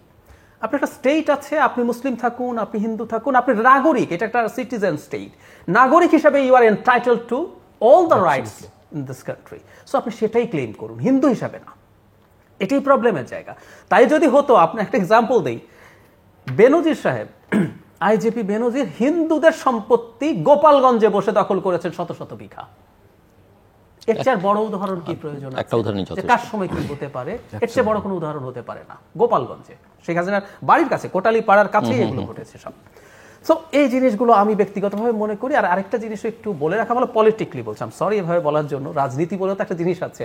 আপনার একটা স্টেট আছে, আপনি মুসলিম থাকুন, আপনি হিন্দু থাকুন, আপনি নাগরিক, এটা একটা সিটিজেন স্টেট। নাগরিক হিসাবে you are entitled to all the rights in this country. So আপনি সেটাই ক্লেম করুন, হিন্দু হিসাবে না। এটাই প্রবলেমের জায়গা। তাই যদি হতো, আপনি একটা এক্সাম্পল দেই, বেনজির সাহেব, আইজিপি বেনজির হিন্দুদের সম্পত্তি গোপালগঞ্জে বসে দখল করেছেন শত শত বিঘা। এর চেয়ে বড় উদাহরণ কি প্রয়োজন? একটা উদাহরণ কার সময় কি হতে পারে, এর চেয়ে বড় কোনো উদাহরণ হতে পারে না। গোপালগঞ্জে শেখ হাসিনার বাড়ির কাছে, কোটালী পাড়ার কাছেই এগুলো ঘটেছে সব। সো এই জিনিসগুলো আমি ব্যক্তিগতভাবে মনে করি। আর আরেকটা জিনিস একটু বলে রাখা ভালো, পলিটিক্যালি বলছিলাম, সরি এভাবে বলার জন্য, রাজনীতি বলেও তো একটা জিনিস আছে।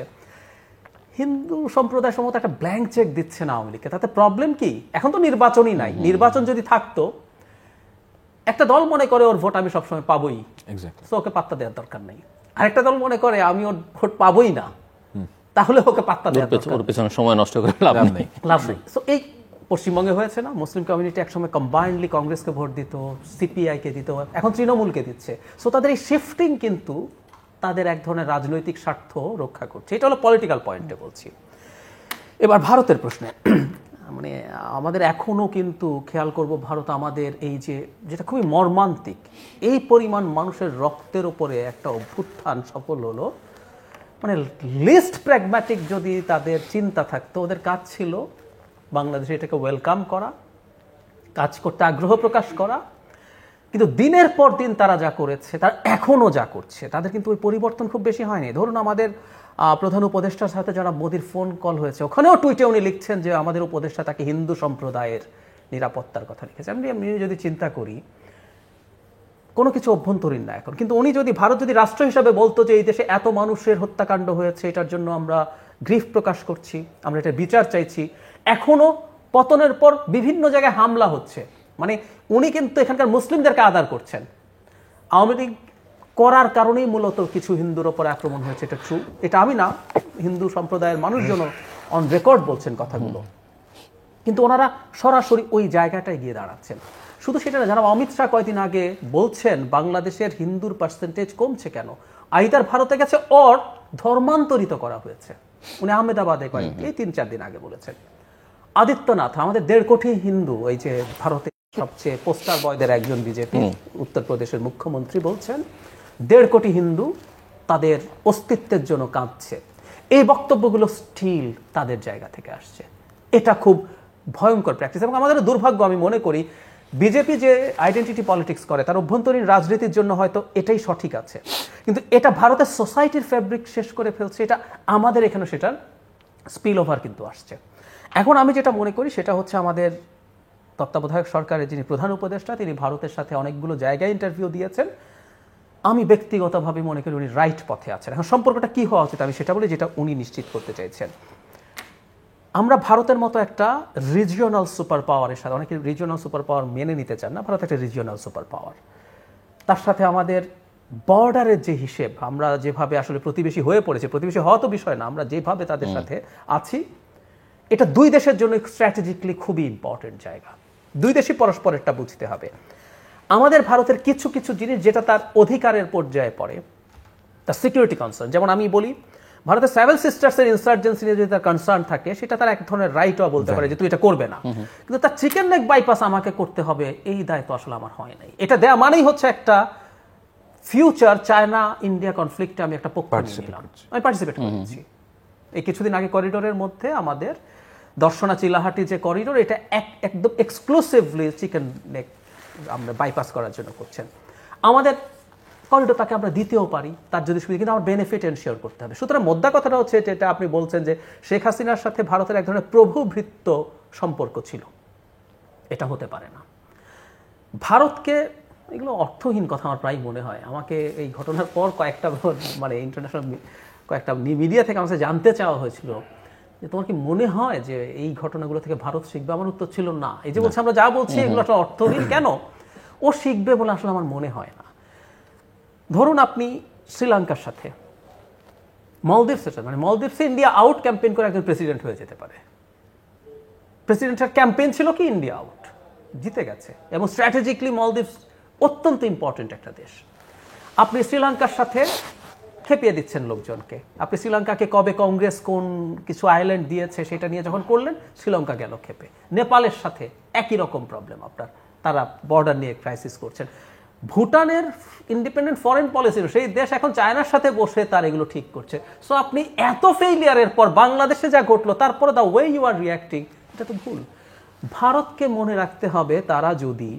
হিন্দু সম্প্রদায় সম্ভবত একটা ব্ল্যাঙ্ক চেক দিচ্ছে না আওয়ামী লীগকে, তাতে প্রবলেম কি? এখন তো নির্বাচনই নাই, নির্বাচন যদি থাকতো, একটা দল মনে করে ওর ভোট আমি সবসময় পাবোই, তো ওকে পাত্তা দেওয়ার দরকার নেই। আরেকটা দল মনে করে আমি ওর ভোট পাবোই না, তাহলে ওকে পাত্তা দেওয়ার দরকার, ওর পেছনে সময় নষ্ট করে লাভ নেই। সো এই পশ্চিমবঙ্গে হয়েছে না, মুসলিম কমিউনিটি একসময় কম্বাইন্ডলি কংগ্রেসকে ভোট দিত, সিপিআইকে দিত, এখন তৃণমূলকে দিচ্ছে। সো তাদের এই শিফটিং কিন্তু তাদের এক ধরনের রাজনৈতিক স্বার্থ রক্ষা করছে। এটা হলো পলিটিক্যাল পয়েন্টে বলছি। এবার ভারতের প্রশ্নে, মানে আমাদের এখনো কিন্তু খেয়াল করব, ভারত আমাদের এই যে, যেটা খুবই মর্মান্তিক, এই পরিমাণ মানুষের রক্তের উপরে একটা অভ্যুত্থান সফল হলো। মানে লিস্ট প্র্যাগম্যাটিক যদি তাদের চিন্তা থাকতো, ওদের কাজ ছিল বাংলাদেশে এটাকে ওয়েলকাম করা, কাজ করতে আগ্রহ প্রকাশ করা। কিন্তু দিনের পর দিন তারা যা করেছে, তারা এখনো যা করছে, তাদের কিন্তু ওই পরিবর্তন খুব বেশি হয়নি। ধরুন আমাদের প্রধান উপদেষ্টার সাথে যারা মোদির ফোন কল হয়েছে, ওখানেও টুইটে উনি লিখছেন যে আমাদের উপদেষ্টা তাকে হিন্দু সম্প্রদায়ের নিরাপত্তার কথা লিখেছে। আমি যদি চিন্তা করি, কোনো কিছু অভ্যন্তরীণ না এখন, কিন্তু উনি যদি, ভারত যদি রাষ্ট্র হিসাবে বলতো যে এই দেশে এত মানুষের হত্যাকাণ্ড হয়েছে, এটার জন্য আমরা গ্রিফ প্রকাশ করছি, আমরা এটা বিচার চাইছি, এখনো পতনের পর বিভিন্ন জায়গায় হামলা হচ্ছে, মানে উনি কিন্তু এখানকার মুসলিমদেরকে আদার করছেন। আওয়ামী লীগ করার কারণেই মূলত কিছু হিন্দুর ওপর আক্রমণ হয়েছে, এটা ট্রু, এটা আমি না, হিন্দু সম্প্রদায়ের মানুষজন অন রেকর্ড বলছেন কথাগুলো। কিন্তু ওনারা সরাসরি ওই জায়গাটায় গিয়ে দাঁড়াচ্ছেন। শুধু সেটা না, যারা অমিত শাহ কয়েকদিন আগে বলছেন বাংলাদেশের হিন্দুর পার্সেন্টেজ কমছে কেন, আইদার ভারতে গেছে অর ধর্মান্তরিত করা হয়েছে। উনি আহমেদাবাদে এই 3-4 দিন আগে বলেছেন। আদিত্যনাথ, আমাদের 1.5 কোটি হিন্দু, এই যে ভারতের সবচেয়ে পোস্টার বয়দের একজন, বিজেপি উত্তরপ্রদেশের মুখ্যমন্ত্রী বলছেন 1.5 কোটি হিন্দু তাদের অস্তিত্বের জন্য কাঁদছে। এই বক্তব্যগুলো স্টিল তাদের জায়গা থেকে আসছে। এটা খুব ভয়ঙ্কর প্র্যাকটিস, এবং আমাদের দুর্ভাগ্য, আমি মনে করি বিজেপি যে আইডেন্টিটি পলিটিক্স করে, তার অভ্যন্তরীণ রাজনীতির জন্য হয়তো এটাই সঠিক আছে, কিন্তু এটা ভারতের সোসাইটির ফ্যাব্রিক শেষ করে ফেলছে। এটা আমাদের এখানে সেটার স্পিল ওভার কিন্তু আসছে। এখন আমি যেটা মনে করি সেটা হচ্ছে, আমাদের তত্ত্বাবধায়ক সরকারের যিনি প্রধান উপদেষ্টা, তিনি ভারতের সাথে অনেকগুলো জায়গায় ইন্টারভিউ দিয়েছেন। আমি ব্যক্তিগতভাবে মনে করি উনি রাইট পথে আছেন। এখন সম্পর্কটা কি হওয়া উচিত আমি সেটা বলি, যেটা উনি নিশ্চিত করতে চাইছেন। আমরা ভারতের মতো একটা রিজিওনাল সুপার পাওয়ারের সাথে, অনেকে রিজিওনাল সুপার পাওয়ার মেনে নিতে চান না, ভারত একটা রিজিওনাল সুপার পাওয়ার, তার সাথে আমাদের বর্ডারের যে হিসেব, আমরা যেভাবে আসলে প্রতিবেশী হয়ে পড়েছে, প্রতিবেশী হওয়া তো বিষয় না, আমরা যেভাবে তাদের সাথে আছি, এটা দুই দেশের জন্য স্ট্র্যাটেজিক্যালি খুবই ইম্পর্টেন্ট জায়গা। দুই দেশই পরস্পরেরটা বুঝতে হবে। আমাদের ভারতের কিছু কিছু জিনিস যেটা তার অধিকারের পর্যায়ে পড়ে, তার সিকিউরিটি কনসার্ন, যেমন আমি বলি ভারতের সেভেন সিস্টার্সের ইনসার্জেন্সি নিয়ে যদি তার কনসার্ন থাকে, সেটা তার এক ধরনের রাইটও বলতে পারে যে তুই এটা করবে না, কিন্তু তার চিকেন নেক বাইপাস আমাকে করতে হবে, এই দায়িত্ব আসলে আমার হয় নাই। এটা দেয়া মানেই হচ্ছে একটা ফিউচার চায়না ইন্ডিয়া কনফ্লিক্টে আমি একটা পক্ষ নিলাম, আমি পার্টিসিপেট করছি। এই কিছুদিন আগে করিডোরের মধ্যে আমাদের দর্শনা চিলাহাটি যে করিডোর, এটা একদম এক্সক্লুসিভলি চিকেন নেক আমরা বাইপাস করার জন্য করছেন। আমাদের করিডোর তাকে আমরা দিতেও পারি, তার যদি সুবিধা, কিন্তু আমার বেনিফিট এনশিওর করতে হবে। সুতরাং মোদ্দা কথাটা হচ্ছে, যেটা আপনি বলছেন যে শেখ হাসিনার সাথে ভারতের এক ধরনের প্রভুভৃত্য সম্পর্ক ছিল, এটা হতে পারে না। ভারতকে, এগুলো অর্থহীন কথা আমার প্রায় মনে হয়। আমাকে এই ঘটনার পর কয়েকটা মানে ইন্টারন্যাশনাল কয়েকটা মিডিয়া থেকে আমাকে জানতে চাওয়া হয়েছিল যে তোমার কি মনে হয় যে এই ঘটনাগুলো থেকে ভারত শিখবে? আমার উত্তর ছিল না। এই যে বলছে আমরা যা বলছি এগুলো আসলে অর্থহীন, কেন ও শিখবে বলে আসলে আমার মনে হয় না। ধরুন আপনি শ্রীলঙ্কার সাথে মলদ্বীপসের সাথে, মানে মলদ্বীপসে ইন্ডিয়া আউট ক্যাম্পেইন করে একজন প্রেসিডেন্ট হয়ে যেতে পারে। প্রেসিডেন্টের ক্যাম্পেইন ছিল কি ইন্ডিয়া আউট, জিতে গেছে, এবং স্ট্র্যাটেজিক্যালি মলদ্বীপস অত্যন্ত ইম্পর্টেন্ট একটা দেশ। আপনি শ্রীলঙ্কার সাথে খেপিয়ে দিচ্ছেন লোকজনকে। আপনি শ্রীলঙ্কাকে কবে কংগ্রেস কোন কিছু আইল্যান্ড দিয়েছে সেটা নিয়ে যখন করলেন, শ্রীলঙ্কা গেল খেপে। নেপালের সাথে একই রকম প্রবলেম আপনার, তারা বর্ডার নিয়ে ক্রাইসিস করছেন। ভুটানের ইন্ডিপেন্ডেন্ট ফরেন পলিসি, সেই দেশ এখন চায়নার সাথে বসে তার এগুলো ঠিক করছে। সো আপনি এত ফেইলিয়ারের পর বাংলাদেশে যা ঘটলো, তারপরে the way you are reacting, এটা তো ভুল। ভারতকে মনে রাখতে হবে, তারা যদি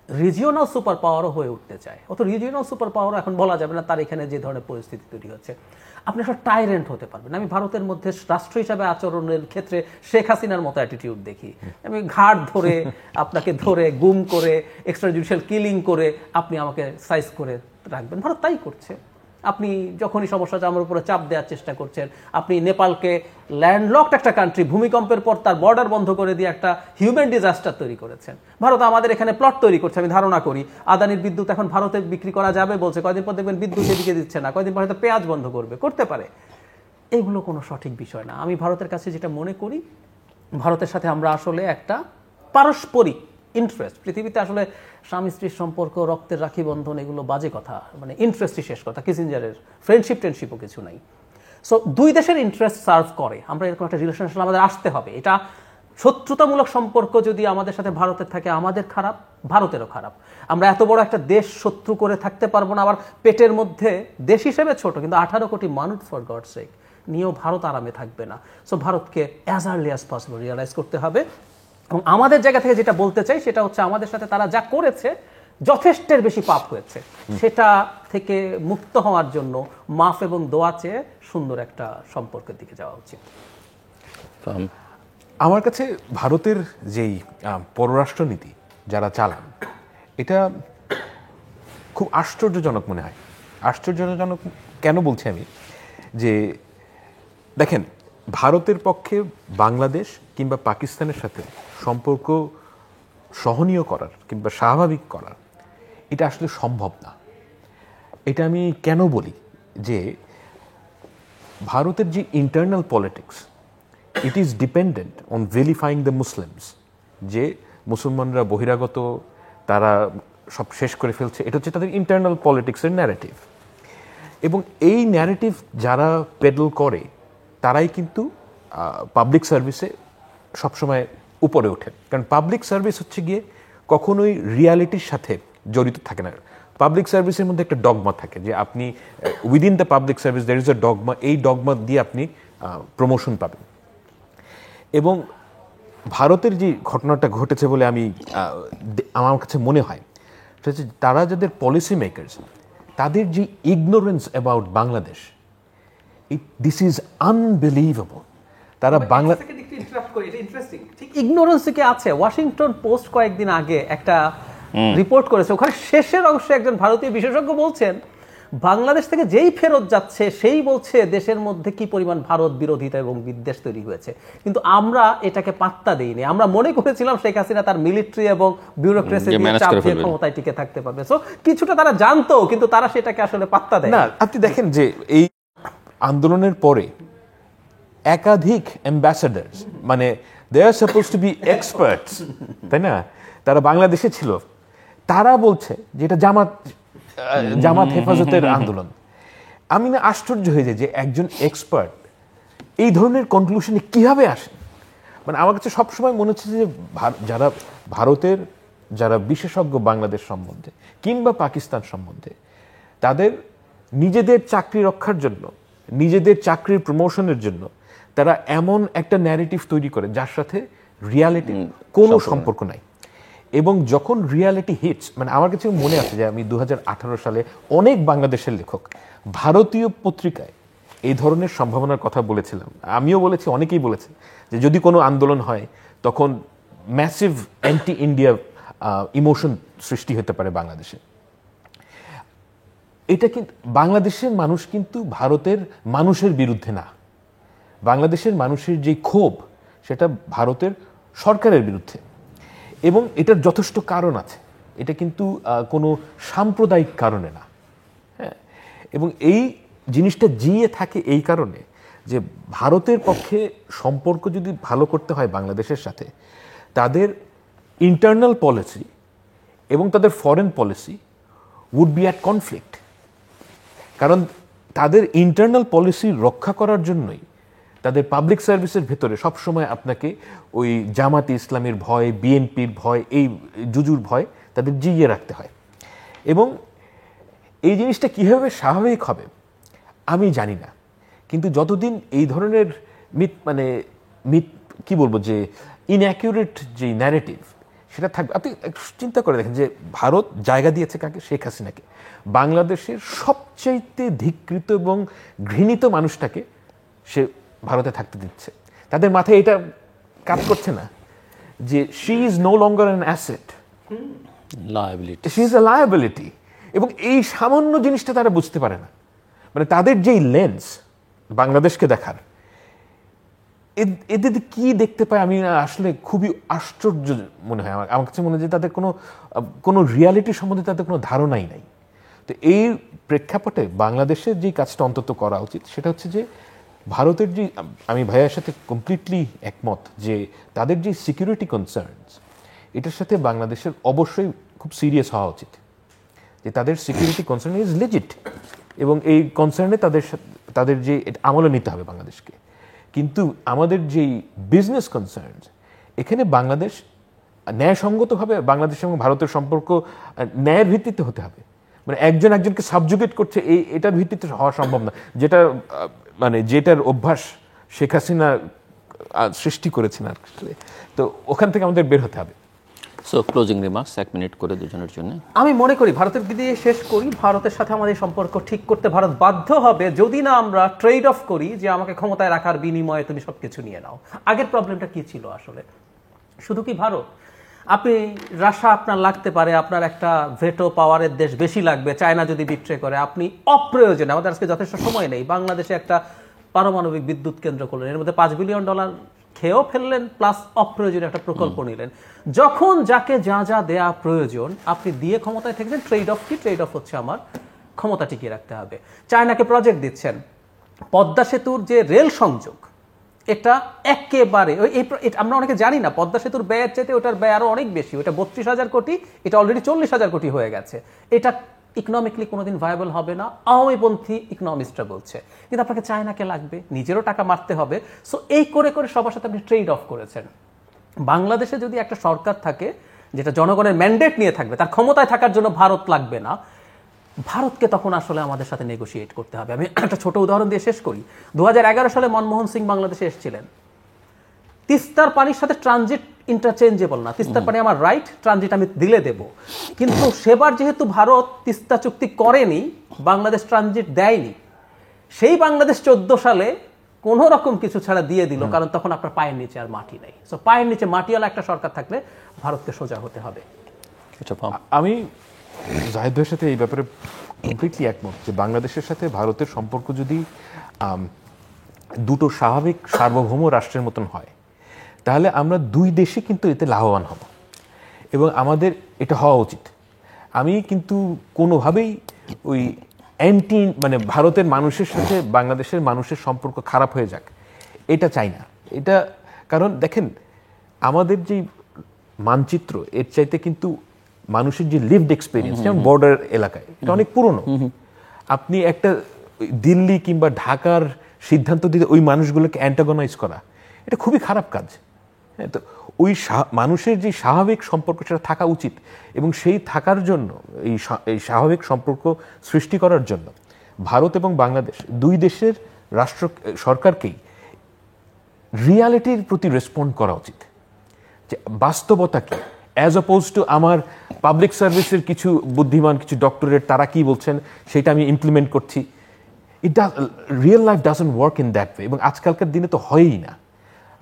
রিজিওনাল সুপার পাওয়ারও হয়ে উঠতে চায়, অত রিজিওনাল সুপার পাওয়ারও এখন বলা যাবে না তার এখানে যে ধরনের পরিস্থিতি তৈরি হচ্ছে। আপনি একটা টাইরেন্ট হতে পারবেন। আমি ভারতের মধ্যে রাষ্ট্র হিসাবে আচরণের ক্ষেত্রে শেখ হাসিনার মতো অ্যাটিটিউড দেখি। আমি ঘাট ধরে আপনাকে ধরে গুম করে এক্সট্রা জুডিশিয়াল কিলিং করে আপনি আমাকে সাইজ করে রাখবেন। ভারত তাই করছে। আপনি যখনই সমস্যা আমার উপরে চাপ দেওয়ার চেষ্টা করছেন, আপনি নেপালকে ল্যান্ডলকড একটা কান্ট্রি, ভূমিকম্পের পর তার বর্ডার বন্ধ করে দিয়ে একটা হিউম্যান ডিজাস্টার তৈরি করেছেন। ভারত আমাদের এখানে প্লট তৈরি করছে, আমি ধারণা করি আদানির বিদ্যুৎ এখন ভারতে বিক্রি করা যাবে বলছে, কয়দিন পর দেখবেন বিদ্যুৎ এদিকে দিচ্ছে না, কয়দিন পর হয়তো পেঁয়াজ বন্ধ করতে পারে। এগুলো কোনো সঠিক বিষয় না। আমি ভারতের কাছে যেটা মনে করি, ভারতের সাথে আমরা আসলে একটা পারস্পরিক ইন্টারেস্ট, পৃথিবীতে আসলে স্বামী স্ত্রীর সম্পর্ক, রক্তের রাখি বন্ধন, এগুলো বাজে কথা, মানে ইন্টারেস্টই শেষ কথা। কিসিঞ্জারের ফ্রেন্ডশিপ টেনশিপও কিছু নাই। সো দুই দেশের ইন্টারেস্ট সার্ভ করে, আমরা এরকম একটা রিলেশনশিপ আমাদের আসতে হবে। এটা শত্রুতামূলক সম্পর্ক যদি আমাদের সাথে ভারতের থাকে, আমাদের খারাপ, ভারতেরও খারাপ। আমরা এত বড় একটা দেশ শত্রু করে থাকতে পারবো না। আবার পেটের মধ্যে দেশ হিসেবে ছোট, কিন্তু 18 কোটি মানুষ ফর গডস সেক নিয়েও ভারত আরামে থাকবে না। সো ভারতকে as early as possible realise করতে হবে। এবং আমাদের জায়গা থেকে যেটা বলতে চাই সেটা হচ্ছে, আমাদের সাথে তারা যা করেছে যথেষ্টের বেশি পাপ হয়েছে, সেটা থেকে মুক্ত হওয়ার জন্য মাফ এবং দোয়া চেয়ে সুন্দর একটা সম্পর্কের দিকে যাওয়া উচিত। আমার কাছে ভারতের যেই পররাষ্ট্রনীতি যারা চালান, এটা খুব আশ্চর্যজনক মনে হয়। আশ্চর্যজনক কেন বলছি আমি, যে দেখেন, ভারতের পক্ষে বাংলাদেশ কিংবা পাকিস্তানের সাথে সম্পর্ক সহনীয় করার কিংবা স্বাভাবিক করার, এটা আসলে সম্ভব না। এটা আমি কেন বলি, যে ভারতের যে internal politics, it is dependent on vilifying the Muslims, যে মুসলমানরা বহিরাগত, তারা সব শেষ করে ফেলছে, এটা হচ্ছে তাদের ইন্টারনাল পলিটিক্সের ন্যারেটিভ। এবং এই ন্যারেটিভ যারা পেডল করে, তারাই কিন্তু পাবলিক সার্ভিসে সবসময় উপরে ওঠে। কারণ পাবলিক সার্ভিস হচ্ছে গিয়ে কখনোই রিয়ালিটির সাথে জড়িত থাকে না। পাবলিক সার্ভিসের মধ্যে একটা ডগমা থাকে, যে আপনি within the public service there is a dogma, এই ডগমা দিয়ে আপনি প্রমোশন পাবেন। এবং ভারতের যে ঘটনাটা ঘটেছে বলে আমার কাছে মনে হয়, সেটা হচ্ছে তারা যাদের পলিসি মেকার্স, তাদের যে ignorance about Bangladesh, this is unbelievable. তারা বাংলা ইগনোরেন্স কি আছে। ওয়াশিংটন পোস্ট কয়েকদিন আগে একটা রিপোর্ট করেছে, ওখানে শেষের অংশে একজন ভারতীয় বিশেষজ্ঞ বলছেন, বাংলাদেশ থেকে যেই ফেরত যাচ্ছে সেই বলছে দেশের মধ্যে কি পরিমাণ ভারত বিরোধিতা এবং বিদ্বেষ তৈরি হয়েছে। কিন্তু আমরা এটাকে পাত্তা দেইনি। আমরা মনে করেছিলাম শেখ হাসিনা তার মিলিটারি এবং বিউরোক্রেসি দিয়ে চাপ দিয়ে ক্ষমতায় টিকে থাকতে পারবে। সো কিছুটা তারা জানতো, কিন্তু তারা সেটাকে আসলে পাত্তা দেয় না। আপনি দেখেন যে এই আন্দোলনের পরে একাধিক অ্যাম্বাসেডার্স, মানে দে are suppose two B experts, তাই না, তারা বাংলাদেশে ছিল, তারা বলছে যে এটা জামাত হেফাজতের আন্দোলন। আমি না আশ্চর্য হয়ে যাই যে একজন এক্সপার্ট এই ধরনের কনক্লুশনে কিভাবে আসে। মানে আমার কাছে সবসময় মনে হচ্ছে যে যারা ভারতের যারা বিশেষজ্ঞ বাংলাদেশ সম্বন্ধে কিংবা পাকিস্তান সম্বন্ধে, তাদের নিজেদের চাকরি রক্ষার জন্য, নিজেদের চাকরির প্রমোশনের জন্য তারা এমন একটা ন্যারেটিভ তৈরি করে যার সাথে রিয়ালিটির কোনো সম্পর্ক নাই। এবং যখন রিয়ালিটি হিটস, মানে আমার কাছে মনে আছে যে আমি 2018 সালে অনেক বাংলাদেশের লেখক ভারতীয় পত্রিকায় এই ধরনের সম্ভাবনার কথা বলেছিলাম। আমিও বলেছি, অনেকেই বলেছে যে যদি কোনো আন্দোলন হয় তখন ম্যাসিভ অ্যান্টি ইন্ডিয়া ইমোশন সৃষ্টি হতে পারে বাংলাদেশে। এটা কিন্তু বাংলাদেশের মানুষ কিন্তু ভারতের মানুষের বিরুদ্ধে না। বাংলাদেশের মানুষের যে ক্ষোভ, সেটা ভারতের সরকারের বিরুদ্ধে। এবং এটার যথেষ্ট কারণ আছে, এটা কিন্তু কোনো সাম্প্রদায়িক কারণে না। হ্যাঁ, এবং এই জিনিসটা জিয়ে থাকে এই কারণে যে ভারতের পক্ষে সম্পর্ক যদি ভালো করতে হয় বাংলাদেশের সাথে, তাদের ইন্টারনাল পলিসি এবং তাদের foreign policy would be at conflict. কারণ তাদের ইন্টারনাল পলিসি রক্ষা করার জন্যই তাদের পাবলিক সার্ভিসের ভেতরে সবসময় আপনাকে ওই জামাতে ইসলামের ভয়, বিএনপির ভয়, এই জুজুর ভয় তাদের জিইয়ে রাখতে হয়। এবং এই জিনিসটা কীভাবে স্বাভাবিক হবে আমি জানি না, কিন্তু যতদিন এই ধরনের মিথ কি বলবো যে ইনঅ্যাকিউরেট যে ন্যারেটিভ সেটা থাকবে। আপনি চিন্তা করে দেখেন যে ভারত জায়গা দিয়েছে কাকে? শেখ হাসিনাকে। বাংলাদেশের সবচাইতে ধিকৃত এবং ঘৃণিত মানুষটাকে সে ভারতে থাকতে দিচ্ছে। তাদের মাথায় এটা কাজ করছে না যে she is no longer an asset, she is a liability. এবং এই সামান্য জিনিসটা তারা বুঝতে পারে না। মানে তাদের যেই লেন্স বাংলাদেশকে দেখার, এদের কি দেখতে পায় আমি আসলে খুবই আশ্চর্য মনে হয়। আমার কাছে মনে হয় যে তাদের কোনো রিয়ালিটি সম্বন্ধে তাদের কোনো ধারণাই নাই। তো এই প্রেক্ষাপটে বাংলাদেশের যে কাজটা অন্তত করা উচিত সেটা হচ্ছে যে ভারতের যে, আমি ভাইয়ার সাথে কমপ্লিটলি একমত যে তাদের যে সিকিউরিটি কনসার্নস, এটার সাথে বাংলাদেশের অবশ্যই খুব সিরিয়াস হওয়া উচিত, যে তাদের সিকিউরিটি কনসার্ন ইজ লেজিট এবং এই কনসার্নে তাদের যে আমলে নিতে হবে বাংলাদেশকে। কিন্তু আমাদের যেই বিজনেস কনসার্নস, এখানে বাংলাদেশ ন্যায়সঙ্গতভাবে বাংলাদেশ এবং ভারতের সম্পর্ক ন্যায়ের ভিত্তিতে হতে হবে। মানে একজন একজনকে সাবজুগেট করছে এটার ভিত্তিতে হওয়া সম্ভব না, যেটার অভ্যাস শেখ হাসিনা সৃষ্টি করেছেন আর। তো ওখান থেকে আমাদের বের হতে হবে। সো ক্লোজিং রিমার্কস 1 মিনিট করে দুজনের জন্য। আমি মনে করি ভারতের দিয়ে শেষ করি, ভারতের সাথে আমাদের সম্পর্ক ঠিক করতে ভারত বাধ্য হবে যদি না আমরা ট্রেড অফ করি যে আমাকে ক্ষমতায় রাখার বিনিময়ে তুমি সবকিছু নিয়ে নাও। আগের প্রবলেমটা কি ছিল আসলে? শুধু কি ভারত? আপনি রাশিয়া আপনার লাগতে পারে, আপনার একটা ভেটো পাওয়ারের দেশ বেশি লাগবে, চায়না যদি বিট্রে করে, আপনি অপ্রয়োজনে, আমাদের আজকে যথেষ্ট সময় নেই, বাংলাদেশে একটা পারমাণবিক বিদ্যুৎ কেন্দ্র করলেন, এর মধ্যে $5 বিলিয়ন খেয়েও ফেললেন, প্লাস অপ্রয়োজনীয় একটা প্রকল্প নিলেন। যখন যাকে যা যা দেয়া প্রয়োজন আপনি দিয়ে ক্ষমতায় থেকেছেন, ট্রেড অফ কি? ট্রেড অফ হচ্ছে আমার ক্ষমতা টিকিয়ে রাখতে হবে। চায়নাকে প্রজেক্ট দিচ্ছেন, পদ্মা সেতুর যে রেল সংযোগ, এটা একেবারে আমরা অনেকে জানি না, পদ্মা সেতুর ব্যয়ের চাইতে ওটার ব্যয় আরো অনেক বেশি। ওটা 32,000 কোটি, এটা অলরেডি 40,000 কোটি হয়ে গেছে। এটা ইকোনমিকলি কোনোদিন ভায়াবল হবে না, আওয়ামীপন্থী ইকোনমিস্টরা বলছে। কিন্তু আপনাকে চায়নাকে লাগবে, নিজেরও টাকা মারতে হবে। সো এই করে করে সবার সাথে আপনি ট্রেড অফ করেছেন। বাংলাদেশে যদি একটা সরকার থাকে যেটা জনগণের ম্যান্ডেট নিয়ে থাকবে, তার ক্ষমতায় থাকার জন্য ভারত লাগবে না, ভারতকে তখন আসলে আমাদের সাথে নেগোশিয়েট করতে হবে। আমি একটা ছোট উদাহরণ দিয়ে শেষ করি। 2011 সালে মনমোহন সিং বাংলাদেশে এসেছিলেন। তিস্তার পানির সাথে ট্রানজিট ইন্টারচেঞ্জেবল না, তিস্তার পানি আমার রাইট, ট্রানজিট আমি দিলে দেব। কিন্তু সেবার যেহেতু ভারত তিস্তা চুক্তি করেনি, বাংলাদেশ ট্রানজিট দেয়নি, সেই বাংলাদেশ 14 সালে কোন রকম কিছু ছাড়া দিয়ে দিল, কারণ তখন আপনার পায়ের নিচে আর মাটি নেই। সো পায়ের নিচে মাটিওয়ালা একটা সরকার থাকলে ভারতকে সোজা হতে হবে। আমি জাহিদ ভাইয়ের সাথে এই ব্যাপারে কমপ্লিটলি একমত যে বাংলাদেশের সাথে ভারতের সম্পর্ক যদি দুটো স্বাভাবিক সার্বভৌম রাষ্ট্রের মতন হয়, তাহলে আমরা দুই দেশে কিন্তু এতে লাভবান হব এবং আমাদের এটা হওয়া উচিত। আমি কিন্তু কোনোভাবেই ওই ভারতের মানুষের সাথে বাংলাদেশের মানুষের সম্পর্ক খারাপ হয়ে যাক এটা চাই না। এটা কারণ দেখেন আমাদের যে মানচিত্র, এর চাইতে কিন্তু মানুষের যে লিভড এক্সপিরিয়েন্স, যেমন বর্ডার এলাকায়, এটা অনেক পুরনো। আপনি একটা দিল্লি কিংবা ঢাকার সিদ্ধান্ত দিতে ওই মানুষগুলোকে অ্যান্টাগনাইজ করা, এটা খুবই খারাপ কাজ। হ্যাঁ, তো ওই মানুষের যে স্বাভাবিক সম্পর্ক সেটা থাকা উচিত এবং সেই থাকার জন্য এই স্বাভাবিক সম্পর্ক সৃষ্টি করার জন্য ভারত এবং বাংলাদেশ দুই দেশের সরকারকেই রিয়ালিটির প্রতি রেসপন্ড করা উচিত, যে বাস্তবতা কি, অ্যাজ অপোজ টু আমার পাবলিক সার্ভিসের কিছু বুদ্ধিমান কিছু ডক্টরেট তারা কি বলছেন সেটা আমি ইমপ্লিমেন্ট করছি। Real life doesn't work in that way, এবং আজকালকার দিনে তো হয়ই না।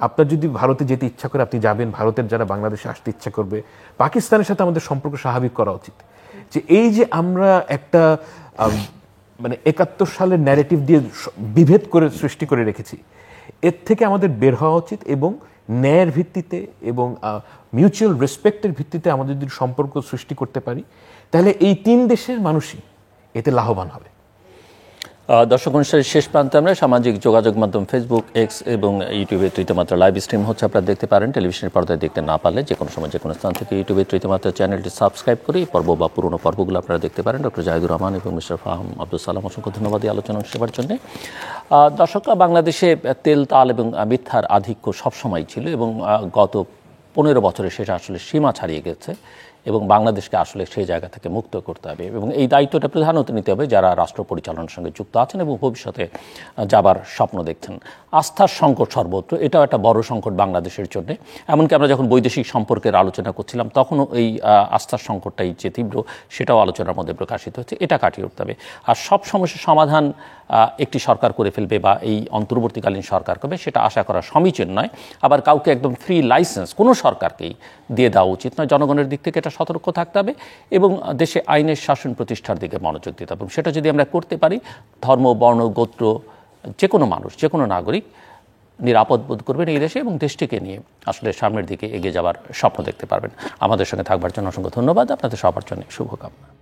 আপনার যদি ভারতে যেতে ইচ্ছা করে আপনি যাবেন, ভারতের যারা বাংলাদেশে আসতে ইচ্ছা করবে, পাকিস্তানের সাথে আমাদের সম্পর্ক স্বাভাবিক করা উচিত। যে এই যে আমরা একটা 71 সালের ন্যারেটিভ দিয়ে বিভেদ করে সৃষ্টি করে রেখেছি, এর থেকে আমাদের বের হওয়া উচিত এবং ন্যায়ের ভিত্তিতে এবং মিউচুয়াল রেসপেক্টের ভিত্তিতে আমাদের যদি সম্পর্ক সৃষ্টি করতে পারি, তাহলে এই 3 দেশের মানুষই এতে লাভবান হবে। দর্শক অনুষ্ঠানের শেষ প্রান্তে আমরা সামাজিক যোগাযোগ মাধ্যম ফেসবুক, এক্স এবং ইউটিউবে তৃতীয়মাত্রা লাইভ স্ট্রিম হচ্ছে, আপনারা দেখতে পারেন। টেলিভিশনের পর্দায় দেখতে না পারলে যে কোনো সময় যে কোনো স্থান থেকে ইউটিউবে তৃতীয়মাত্রা চ্যানেলটি সাবস্ক্রাইব করে এই পর্ব বা পুরনো পর্বগুলো আপনারা দেখতে পারেন। ডক্টর জাহিদুর রহমান এবং মিস্টার ফাহাম আব্দুল সালাম, অসংখ্য ধন্যবাদ এই আলোচনা সেবার জন্য। দর্শকরা, বাংলাদেশে তেল, তাল এবং মিথ্যার আধিক্য সবসময় ছিল এবং গত 15 বছরে সেটা আসলে সীমা ছাড়িয়ে গেছে এবং বাংলাদেশকে আসলে সেই জায়গা থেকে মুক্ত করতে হবে এবং এই দায়িত্বটা প্রধানত নিতে হবে যারা রাষ্ট্র পরিচালনার সঙ্গে যুক্ত আছেন এবং ভবিষ্যতে যাবার স্বপ্ন দেখছেন। আস্থার সংকট সর্বত্র, এটাও একটা বড় সংকট বাংলাদেশের জন্য। এমনকি আমরা যখন বৈদেশিক সম্পর্কের আলোচনা করছিলাম তখনও এই আস্থার সংকটটাই যে তীব্র সেটাও আলোচনার মধ্যে প্রকাশিত হচ্ছে। এটা কাটিয়ে উঠতে হবে। আর সব সমস্যার সমাধান একটি সরকার করে ফেলবে বা এই অন্তর্বর্তীকালীন সরকার করবে সেটা আশা করা সমীচীন নয়। আবার কাউকে একদম ফ্রি লাইসেন্স কোনো সরকারকেই দিয়ে দেওয়া উচিত নয়। জনগণের দিক থেকে এটা সতর্ক থাকতে হবে এবং দেশে আইনের শাসন প্রতিষ্ঠার দিকে মনোযোগ দিতে হবে। এবং সেটা যদি আমরা করতে পারি, ধর্ম, বর্ণ, গোত্র, যে কোনো মানুষ, যে কোনো নাগরিক নিরাপদ বোধ করবেন এই দেশে এবং দেশটিকে নিয়ে আসলে সামনের দিকে এগিয়ে যাওয়ার স্বপ্ন দেখতে পারবেন। আমাদের সঙ্গে থাকবার জন্য অসংখ্য ধন্যবাদ। আপনাদের সবার জন্য শুভকামনা।